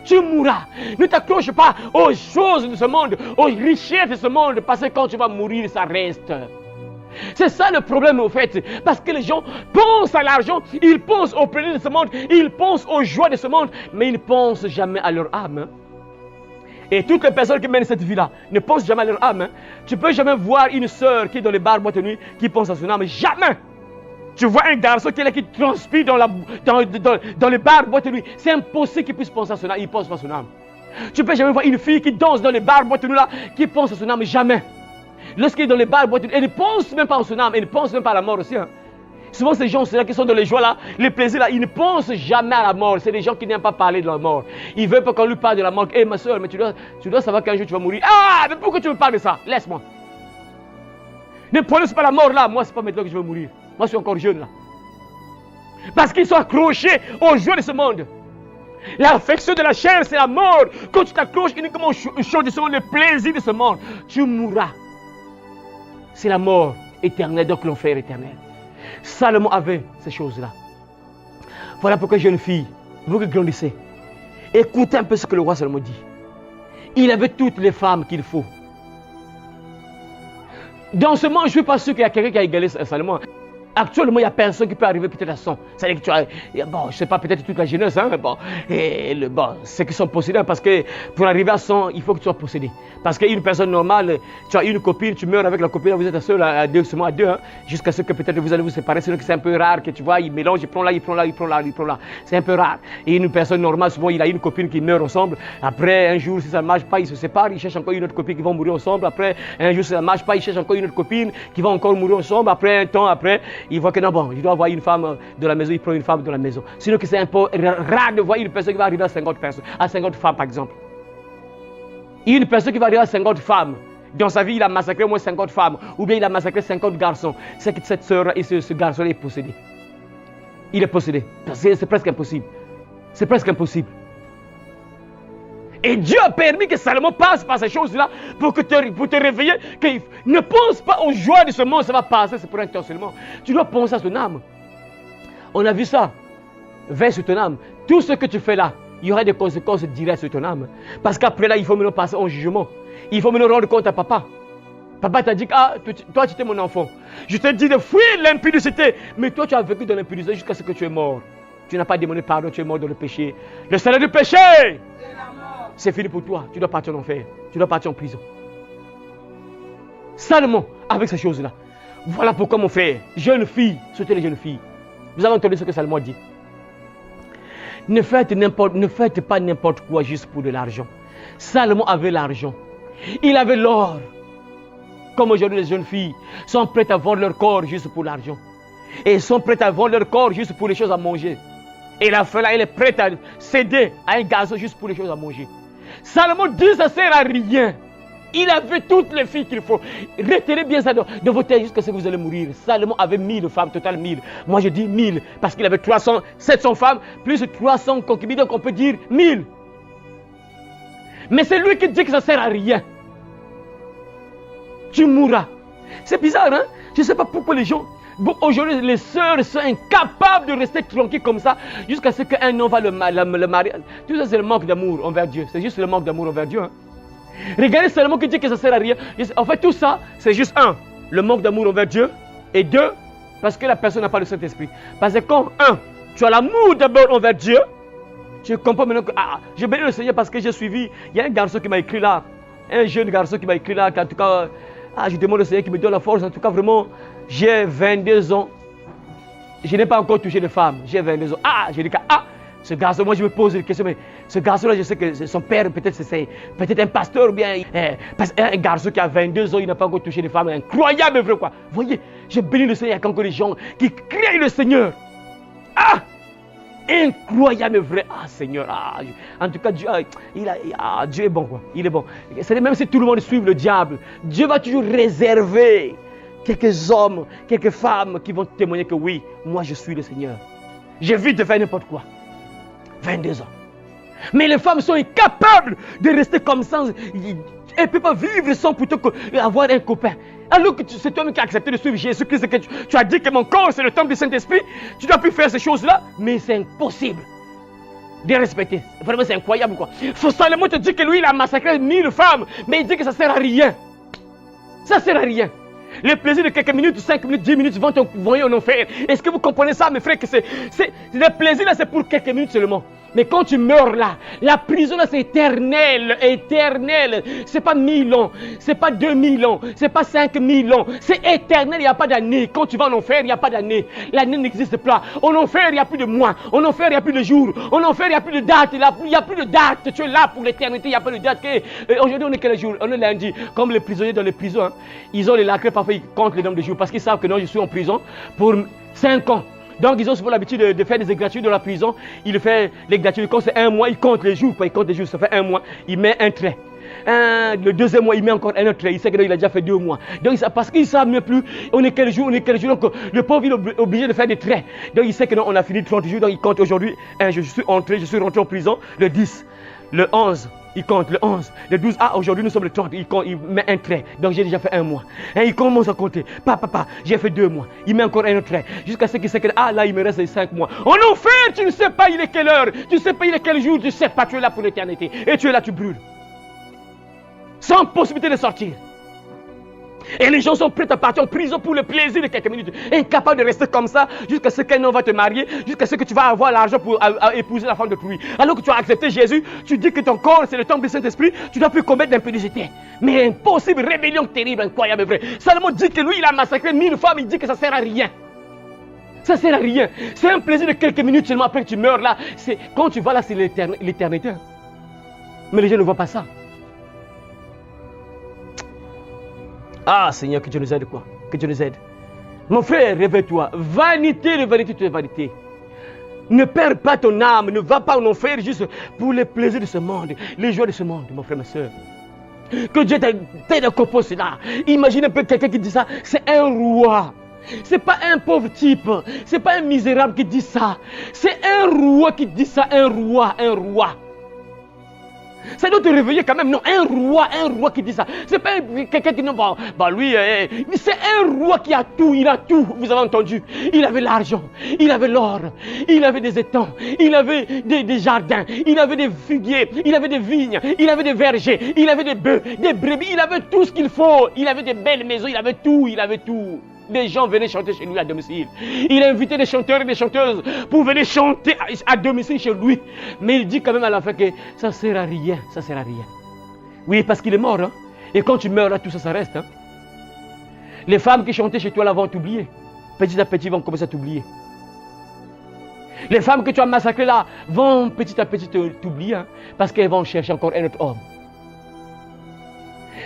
Tu mourras. Ne t'accroche pas aux choses de ce monde, aux richesses de ce monde parce que quand tu vas mourir, ça reste. C'est ça le problème au fait, parce que les gens pensent à l'argent, ils pensent au plaisir de ce monde, ils pensent aux joies de ce monde, mais ils ne pensent jamais à leur âme. Et toutes les personnes qui mènent cette vie-là ne pensent jamais à leur âme. Tu ne peux jamais voir une sœur qui est dans les bars boîtes de nuit qui pense à son âme, jamais. Tu vois un garçon qui est là qui transpire dans les bars boîtes de nuit, c'est impossible qu'il puisse penser à son âme, il ne pense pas à son âme. Tu ne peux jamais voir une fille qui danse dans les bars boîtes de nuit là, qui pense à son âme, jamais. Lorsqu'il est dans les bars, elle ne pense même pas à son âme, elle ne pense même pas à la mort aussi. Souvent, ces gens-là qui sont dans les joies là, les plaisirs là, ils ne pensent jamais à la mort. C'est des gens qui n'aiment pas parler de la mort. Ils veulent pas qu'on lui parle de la mort. Ma soeur, mais tu dois savoir qu'un jour tu vas mourir. Mais pourquoi tu me parles de ça? Laisse-moi. Ne prononce pas la mort là. Moi, c'est pas maintenant que je vais mourir. Moi, je suis encore jeune là. Parce qu'ils sont accrochés aux joies de ce monde. L'affection de la chair, c'est la mort. Quand tu t'accroches uniquement aux choses de ce monde, les plaisirs de ce monde, tu mourras. C'est la mort éternelle, donc l'enfer éternel. Salomon avait ces choses-là. Voilà pourquoi, jeune fille, vous qui grandissez, écoutez un peu ce que le roi Salomon dit. Il avait toutes les femmes qu'il faut. Dans ce monde, je ne suis pas sûr qu'il y a quelqu'un qui a égalé Salomon. Actuellement, il n'y a personne qui peut arriver peut-être à 100. C'est-à-dire que tu as, bon, je ne sais pas, peut-être toute la jeunesse, hein, bon, ceux qui sont possédés, parce que pour arriver à 100, il faut que tu sois possédé. Parce qu'une personne normale, tu as une copine, tu meurs avec la copine, vous êtes seul à deux, seulement à deux, hein, jusqu'à ce que peut-être vous allez vous séparer. C'est un peu rare que tu vois, il mélange, il prend là, il prend là, il prend là, il prend là. C'est un peu rare. Et une personne normale, souvent, il a une copine qui meurt ensemble. Après, un jour, si ça ne marche pas, ils se séparent, ils cherchent encore une autre copine qui va mourir ensemble. Après, un jour, si ça ne marche pas, ils cherchent encore une autre copine qui va encore mourir ensemble. Après, un temps après, il voit que non, bon, il doit avoir une femme de la maison, il prend une femme de la maison. Sinon que c'est un peu rare de voir une personne qui va arriver à 50 personnes, à 50 femmes par exemple. Une personne qui va arriver à 50 femmes, dans sa vie il a massacré au moins 50 femmes, ou bien il a massacré 50 garçons. C'est que cette sœur et ce garçon-là est possédé. Il est possédé. C'est presque impossible. C'est presque impossible. Et Dieu a permis que Salomon passe par ces choses-là pour te réveiller. Ne pense pas aux joies de ce monde, ça va passer, c'est pour un temps seulement. Tu dois penser à ton âme. On a vu ça. Veille sur ton âme. Tout ce que tu fais là, il y aura des conséquences directes sur ton âme. Parce qu'après là, il faut maintenant passer en jugement. Il faut maintenant rendre compte à papa. Papa t'a dit, ah, toi tu étais mon enfant. Je t'ai dit de fuir l'impudicité. Mais toi tu as vécu dans l'impudicité jusqu'à ce que tu es mort. Tu n'as pas demandé pardon, tu es mort dans le péché. Le salaire du péché, c'est fini pour toi. Tu dois partir en enfer. Tu dois partir en prison. Seulement avec ces choses-là. Voilà pourquoi mon frère, jeune fille, surtout les jeunes filles, vous avez entendu ce que Salomon dit. Ne faites pas n'importe quoi juste pour de l'argent. Salomon avait l'argent. Il avait l'or. Comme aujourd'hui les jeunes filles sont prêtes à vendre leur corps juste pour l'argent. Et sont prêtes à vendre leur corps juste pour les choses à manger. Et la femme là, elle est prête à céder à un garçon juste pour les choses à manger. Salomon dit ça ne sert à rien. Il avait toutes les filles qu'il faut. Retenez bien ça dans vos têtes jusqu'à ce que vous allez mourir. Salomon avait 1000 femmes, total 1000. Moi je dis 1000 parce qu'il avait 700 femmes plus 300 concubines, donc on peut dire 1000. Mais c'est lui qui dit que ça ne sert à rien. Tu mourras. C'est bizarre, hein? Je ne sais pas pourquoi les gens... Bon, aujourd'hui, les sœurs sont incapables de rester tranquilles comme ça jusqu'à ce qu'un homme va le marier. Tout ça, c'est le manque d'amour envers Dieu. C'est juste le manque d'amour envers Dieu. Hein? Regardez seulement qui dit que ça ne sert à rien. En fait, tout ça, c'est juste un, le manque d'amour envers Dieu. Et deux, parce que la personne n'a pas le Saint-Esprit. Parce que comme tu as l'amour d'abord envers Dieu, tu comprends maintenant que je bénis le Seigneur parce que j'ai suivi. Il y a un garçon qui m'a écrit là. Un jeune garçon qui m'a écrit là. En tout cas, je demande au Seigneur qui me donne la force. En tout cas, vraiment, j'ai 22 ans. Je n'ai pas encore touché de femme. J'ai 22 ans. Je dis que ce garçon, moi je me pose une question, mais ce garçon-là, je sais que son père, peut-être c'est peut-être un pasteur ou bien un garçon qui a 22 ans, il n'a pas encore touché de femme. Incroyable, vrai quoi. Vous voyez, je bénis le Seigneur, il y a encore des gens qui craignent le Seigneur. Incroyable, vrai. Seigneur. En tout cas, Dieu est bon, quoi. Il est bon. Même si tout le monde suit le diable, Dieu va toujours réserver quelques hommes, quelques femmes qui vont témoigner que oui, moi je suis le Seigneur. J'évite de faire n'importe quoi. 22 ans. Mais les femmes sont incapables de rester comme ça. Elles ne peuvent pas vivre sans plutôt avoir un copain. Alors que c'est toi qui as accepté de suivre Jésus-Christ, que tu as dit que mon corps c'est le temple du Saint-Esprit, tu dois plus faire ces choses-là, mais c'est impossible de respecter. Vraiment c'est incroyable quoi. Salomon te dit que lui il a massacré 1000 femmes, mais il dit que ça ne sert à rien. Ça ne sert à rien. Le plaisir de quelques minutes, 5 minutes, 10 minutes vont t'envoyer en enfer. Est-ce que vous comprenez ça mes frères, que le plaisir là c'est pour quelques minutes seulement. Mais quand tu meurs là, la prison là c'est éternel, éternel. C'est pas 1000 ans, c'est pas 2000 ans, c'est pas 5000 ans. C'est éternel, il n'y a pas d'année. Quand tu vas en enfer, il n'y a pas d'année. L'année n'existe pas. En enfer, il n'y a plus de mois. En enfer, il n'y a plus de jours. En enfer, il n'y a plus de date. Il n'y a plus de date. Tu es là pour l'éternité, il n'y a pas de date. Aujourd'hui, on est quel jour? On est lundi. Comme les prisonniers dans les prisons, hein, ils ont les lacrés, parfois ils comptent le nombre de jours parce qu'ils savent que non, je suis en prison pour 5 ans. Donc ils ont souvent l'habitude de faire des égratignures dans la prison. Il fait l'égratignure, quand c'est 1 mois, il compte les jours. Il compte les jours, ça fait 1 mois, il met un trait. Le deuxième mois, il met encore un autre trait. Il sait qu'il a déjà fait 2 mois. Donc parce qu'ils ne savent même plus, on est quel jour, on est quel jour. Donc le pauvre, il est obligé de faire des traits. Donc il sait que non, on a fini 30 jours. Donc il compte aujourd'hui, je suis rentré en prison le 10, le 11. Il compte le 11, le 12, aujourd'hui nous sommes le 30, il met un trait, donc j'ai déjà fait 1 mois. Il commence à compter, papa, j'ai fait 2 mois, il met encore un autre trait, jusqu'à ce qu'il sait que, là il me reste 5 mois. En enfer, tu ne sais pas il est quelle heure, tu ne sais pas il est quel jour, tu ne sais pas, tu es là pour l'éternité, et tu es là, tu brûles. Sans possibilité de sortir. Et les gens sont prêts à partir en prison pour le plaisir de quelques minutes. Incapables de rester comme ça jusqu'à ce qu'un homme va te marier, jusqu'à ce que tu vas avoir l'argent pour épouser la femme de pluie. Alors que tu as accepté Jésus, tu dis que ton corps c'est le temple du Saint-Esprit, tu ne dois plus commettre d'impudicité. Mais impossible, rébellion terrible, incroyable, vrai. Salomon dit que lui, il a massacré 1000 femmes, il dit que ça ne sert à rien. Ça ne sert à rien. C'est un plaisir de quelques minutes seulement après que tu meurs là. Quand tu vas là, c'est l'éternité. Mais les gens ne voient pas ça. Ah Seigneur, que Dieu nous aide quoi? Que Dieu nous aide. Mon frère, réveille-toi. Vanité de vanité, tu es vanité. Ne perds pas ton âme, ne va pas en enfer juste pour les plaisirs de ce monde, les joies de ce monde, mon frère, ma soeur. Que Dieu t'aide à comprendre cela. Imagine un peu quelqu'un qui dit ça, c'est un roi. C'est pas un pauvre type, c'est pas un misérable qui dit ça. C'est un roi qui dit ça, un roi, un roi. Ça doit te réveiller quand même. Non, un roi qui dit ça. C'est pas quelqu'un qui dit non, bah lui, c'est un roi qui a tout, il a tout. Vous avez entendu? Il avait l'argent, il avait l'or, il avait des étangs, il avait des jardins, il avait des figuiers, il avait des vignes, il avait des vergers, il avait des bœufs, des brebis, il avait tout ce qu'il faut. Il avait des belles maisons, il avait tout, il avait tout. Des gens venaient chanter chez lui à domicile. Il a invité des chanteurs et des chanteuses pour venir chanter à domicile chez lui. Mais il dit quand même à la fin que ça ne sert à rien. Ça sert à rien. Oui, parce qu'il est mort. Hein? Et quand tu meurs là, tout ça, ça reste. Hein? Les femmes qui chantaient chez toi là vont t'oublier. Petit à petit, vont commencer à t'oublier. Les femmes que tu as massacrées là vont petit à petit t'oublier. Hein? Parce qu'elles vont chercher encore un autre homme.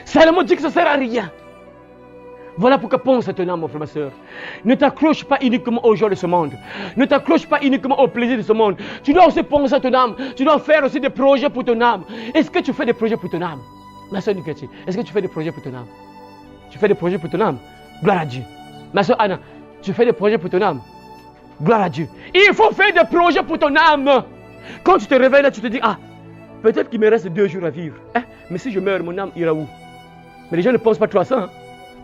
Salomon dit que ça ne sert à rien. Voilà pourquoi pense à ton âme, mon frère, ma soeur. Ne t'accroche pas uniquement aux joies de ce monde. Ne t'accroche pas uniquement au plaisir de ce monde. Tu dois aussi penser à ton âme. Tu dois faire aussi des projets pour ton âme. Est-ce que tu fais des projets pour ton âme? Ma soeur Nicati, est-ce que tu fais des projets pour ton âme? Tu fais des projets pour ton âme? Gloire à Dieu. Ma soeur Anna, tu fais des projets pour ton âme? Gloire à Dieu. Il faut faire des projets pour ton âme. Quand tu te réveilles là, tu te dis, ah, peut-être qu'il me reste 2 jours à vivre. Hein? Mais si je meurs, mon âme ira où? Mais les gens ne pensent pas trop à ça.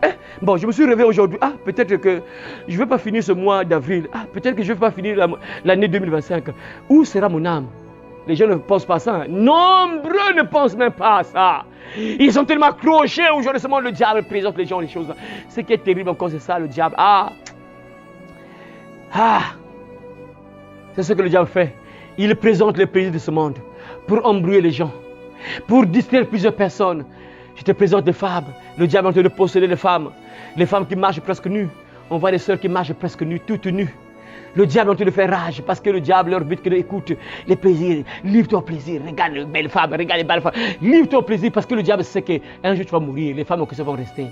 Hein? Bon, je me suis réveillé aujourd'hui. Ah, peut-être que je ne vais pas finir ce mois d'avril. Ah, peut-être que je ne vais pas finir l'année 2025. Où sera mon âme? Les gens ne pensent pas à ça. Hein. Nombreux ne pensent même pas à ça. Ils sont tellement accrochés aujourd'hui. Seulement le diable présente les gens les choses. Ce qui est terrible encore, c'est ça, le diable. C'est ce que le diable fait. Il présente les plaisirs de ce monde pour embrouiller les gens, pour distraire plusieurs personnes. Je te présente des femmes. Le diable est en train de posséder les femmes qui marchent presque nues. On voit des sœurs qui marchent presque nues, toutes nues. Le diable est en train de faire rage parce que le diable leur but que écoute les plaisirs. Livre-toi au plaisir. Regarde les belles femmes, regarde les belles femmes. Livre-toi au plaisir parce que le diable sait qu'un jour tu vas mourir. Les femmes vont rester.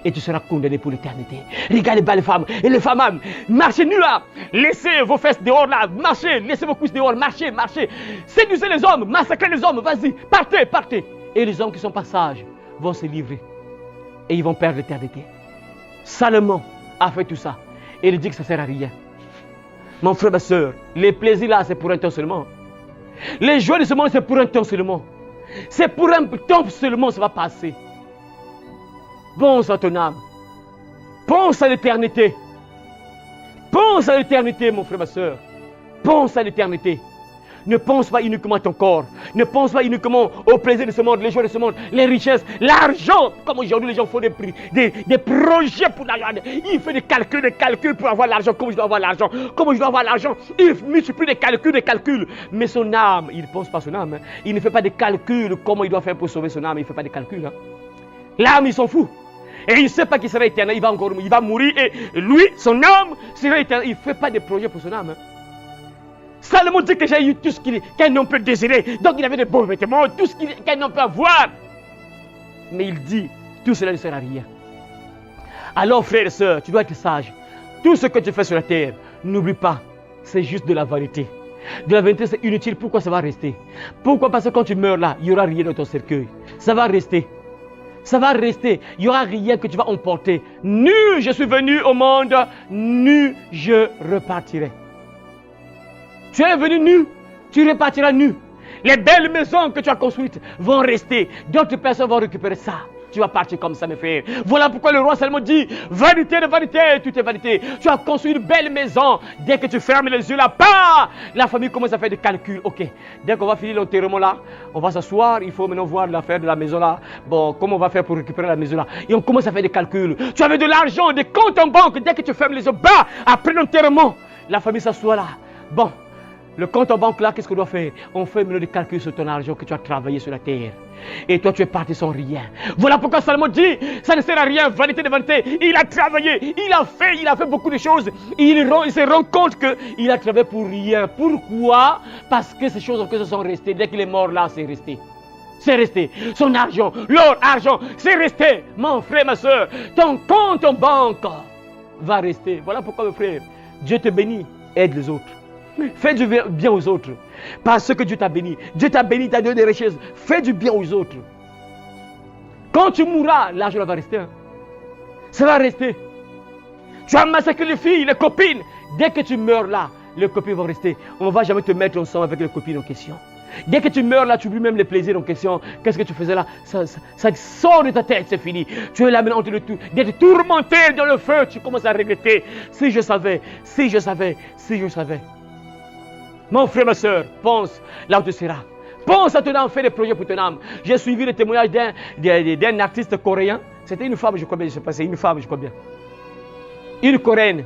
Et tu seras condamné pour l'éternité. Regarde les belles femmes. Et les femmes, marchez nues là. Laissez vos fesses dehors là. Marchez. Laissez vos cuisses dehors. Marchez. Séduisez les hommes. Massacrez les hommes. Vas-y. Partez. Et les hommes qui sont pas sages vont se livrer. Et ils vont perdre l'éternité. Salomon a fait tout ça. Et il dit que ça ne sert à rien. Mon frère, ma soeur, les plaisirs là, c'est pour un temps seulement. Les joies de ce monde, c'est pour un temps seulement. C'est pour un temps seulement, ça va passer. Pense à ton âme. Pense à l'éternité. Pense à l'éternité, mon frère, ma soeur. Pense à l'éternité. Ne pense pas uniquement à ton corps. Ne pense pas uniquement au plaisir de ce monde, les joies de ce monde, les richesses, l'argent. Comme aujourd'hui, les gens font des projets pour l'argent. Ils font des calculs pour avoir l'argent. Comment je dois avoir l'argent? Il multiplie des calculs. Mais son âme, il ne pense pas à son âme. Hein. Il ne fait pas des calculs. Comment il doit faire pour sauver son âme? Il ne fait pas des calculs. Hein. L'âme, il s'en fout. Et il ne sait pas qu'il sera éternel. Il va mourir. Et lui, son âme, sera éternel. Il ne fait pas de projet pour son âme. Hein. Salomon dit que j'ai eu tout ce qu'un homme peut désirer. Donc il avait de beaux vêtements, tout ce qu'un homme peut avoir. Mais il dit, tout cela ne sert à rien. Alors frères et sœurs, tu dois être sage. Tout ce que tu fais sur la terre, n'oublie pas, c'est juste de la vanité. De la vanité, c'est inutile. Pourquoi ça va rester? Pourquoi? Parce que quand tu meurs là, il n'y aura rien dans ton cercueil. Ça va rester. Il n'y aura rien que tu vas emporter. Nu, je suis venu au monde, nu, je repartirai. Tu es venu nu, tu repartiras nu. Les belles maisons que tu as construites vont rester. D'autres personnes vont récupérer ça. tu vas partir comme ça, mes frères. Voilà pourquoi le roi Salomon dit, vanité de vanité, tout est vanité. Tu as construit une belle maison. Dès que tu fermes les yeux là-bas, la famille commence à faire des calculs. Ok, dès qu'on va finir l'enterrement là, on va s'asseoir, il faut maintenant voir l'affaire de la maison là. Bon, comment on va faire pour récupérer la maison là? Et on commence à faire des calculs. Tu avais de l'argent, des comptes en banque. Dès que tu fermes les yeux, bas, après l'enterrement, la famille s'assoit là. Bon, le compte en banque là, qu'est-ce qu'on doit faire? On fait maintenant des calculs sur ton argent que tu as travaillé sur la terre. Et toi, tu es parti sans rien. Voilà pourquoi Salomon dit, ça ne sert à rien, vanité de vanité. Il a travaillé, il a fait beaucoup de choses. Il se rend compte qu'il a travaillé pour rien. Pourquoi? Parce que ces choses que se sont restées. Dès qu'il est mort là, c'est resté. C'est resté. Son argent, leur argent, c'est resté. Mon frère, ma soeur, ton compte en banque va rester. Voilà pourquoi, mon frère, Dieu te bénit, aide les autres. Fais du bien aux autres. Parce que Dieu t'a béni. Dieu t'a béni, t'a donné des richesses. Fais du bien aux autres. Quand tu mourras, l'argent va rester. Hein. Ça va rester. Tu as massacré les filles, les copines. Dès que tu meurs là, les copines vont rester. On ne va jamais te mettre ensemble avec les copines en question. Dès que tu meurs là, tu oublies même les plaisirs en question. Qu'est-ce que tu faisais là? Ça sort de ta tête, c'est fini. Tu es là maintenant d'être tourmenté dans le feu. Tu commences à regretter. Si je savais, si je savais, si je savais. Mon frère, ma soeur, pense là où tu seras. Pense à ton âme, fais des projets pour ton âme. J'ai suivi le témoignage d'un artiste coréen. C'était une femme, je crois bien, je sais pas, c'est une femme, je crois bien. Une coréenne.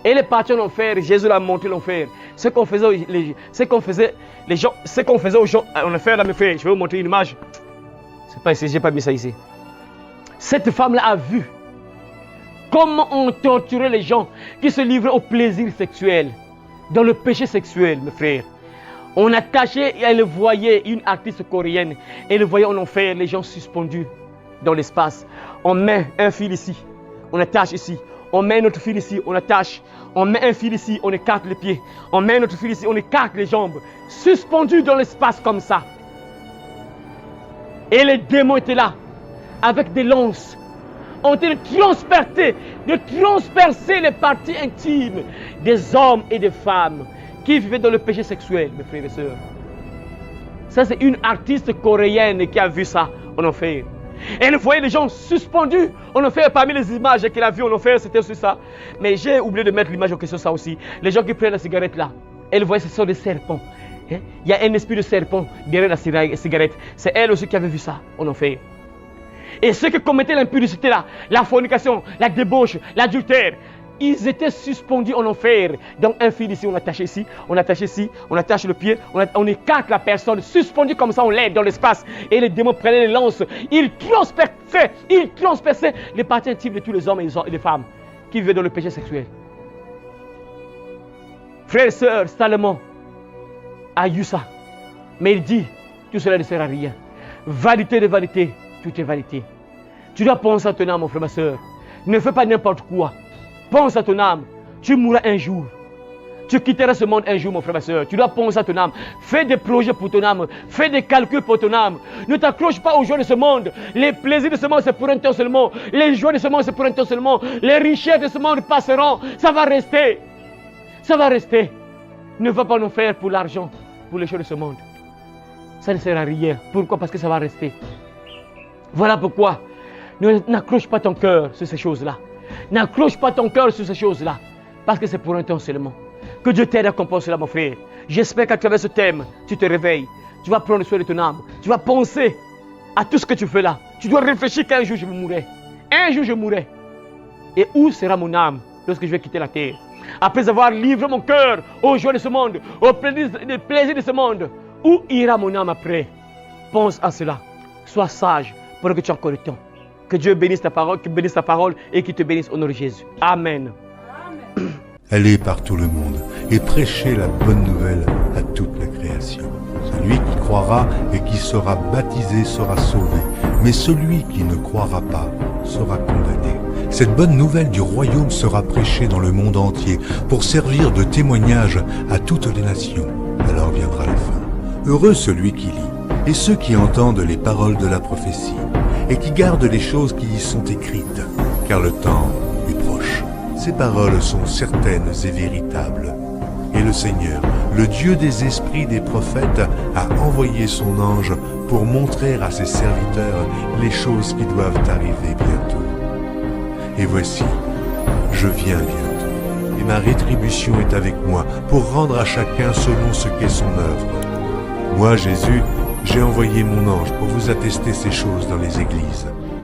Elle est partie en enfer, Jésus l'a montré l'enfer. Ce qu'on faisait aux gens en enfer, là, mes frères, je vais vous montrer une image. C'est pas ici, j'ai pas mis ça ici. Cette femme-là a vu comment on torturait les gens qui se livraient au plaisir sexuel. Dans le péché sexuel, mes frères. On attachait et elle voyait une artiste coréenne. Elle voyait en enfer les gens suspendus dans l'espace. On met un fil ici, on attache ici. On met notre fil ici, on attache. On met un fil ici, on écarte les pieds. On met notre fil ici, on écarte les jambes. Suspendus dans l'espace comme ça. Et les démons étaient là, avec des lances. Ont été de transpercer les parties intimes des hommes et des femmes qui vivaient dans le péché sexuel, mes frères et sœurs. Ça, c'est une artiste coréenne qui a vu ça en enfer. Elle voyait les gens suspendus en enfer. Parmi les images qu'elle a vues en enfer, c'était aussi ça. Mais j'ai oublié de mettre l'image en question, ça aussi. Les gens qui prennent la cigarette là, elle voyait ce sont des serpents. Il y a un esprit de serpent derrière la cigarette. C'est elle aussi qui avait vu ça en enfer. Et ceux qui commettaient l'impudicité là, la fornication, la débauche, l'adultère, ils étaient suspendus en enfer. Donc un fil ici, on attache ici, on attache ici, on attache le pied, on écarte la personne, suspendu comme ça, on l'aide dans l'espace. Et les démons prenaient les lances, ils transperçaient les parties intimes de tous les hommes et les femmes qui vivaient dans le péché sexuel. Frères et sœurs, Salomon a eu ça. Mais il dit, tout cela ne sert à rien. Vanité de vanité, tout est vanité. Tu dois penser à ton âme, mon frère, ma soeur. Ne fais pas n'importe quoi. Pense à ton âme. Tu mourras un jour. Tu quitteras ce monde un jour, mon frère, ma soeur. Tu dois penser à ton âme. Fais des projets pour ton âme. Fais des calculs pour ton âme. Ne t'accroche pas aux joies de ce monde. Les plaisirs de ce monde, c'est pour un temps seulement. Les joies de ce monde, c'est pour un temps seulement. Les richesses de ce monde passeront. Ça va rester. Ça va rester. Ne va pas nous faire pour l'argent, pour les choses de ce monde. Ça ne sert à rien. Pourquoi? Parce que ça va rester. Voilà pourquoi. N'accroche pas ton cœur sur ces choses-là. N'accroche pas ton cœur sur ces choses-là. Parce que c'est pour un temps seulement. Que Dieu t'aide à comprendre cela, mon frère. J'espère qu'à travers ce thème, tu te réveilles. Tu vas prendre soin de ton âme. Tu vas penser à tout ce que tu fais là. Tu dois réfléchir qu'un jour je mourrai. Un jour je mourrai. Et où sera mon âme lorsque je vais quitter la terre? Après avoir livré mon cœur aux joies de ce monde, aux plaisirs de ce monde, où ira mon âme après? Pense à cela. Sois sage pendant que tu as encore le temps. Que Dieu bénisse ta parole, qu'il bénisse ta parole et qu'il te bénisse au nom de Jésus. Amen. Allez par tout le monde et prêchez la bonne nouvelle à toute la création. Celui qui croira et qui sera baptisé sera sauvé, mais celui qui ne croira pas sera condamné. Cette bonne nouvelle du royaume sera prêchée dans le monde entier pour servir de témoignage à toutes les nations. Alors viendra la fin. Heureux celui qui lit et ceux qui entendent les paroles de la prophétie et qui gardent les choses qui y sont écrites, car le temps est proche. Ces paroles sont certaines et véritables. Et le Seigneur, le Dieu des esprits des prophètes, a envoyé son ange pour montrer à ses serviteurs les choses qui doivent arriver bientôt. Et voici, je viens bientôt, et ma rétribution est avec moi pour rendre à chacun selon ce qu'est son œuvre. Moi, Jésus, j'ai envoyé mon ange pour vous attester ces choses dans les églises.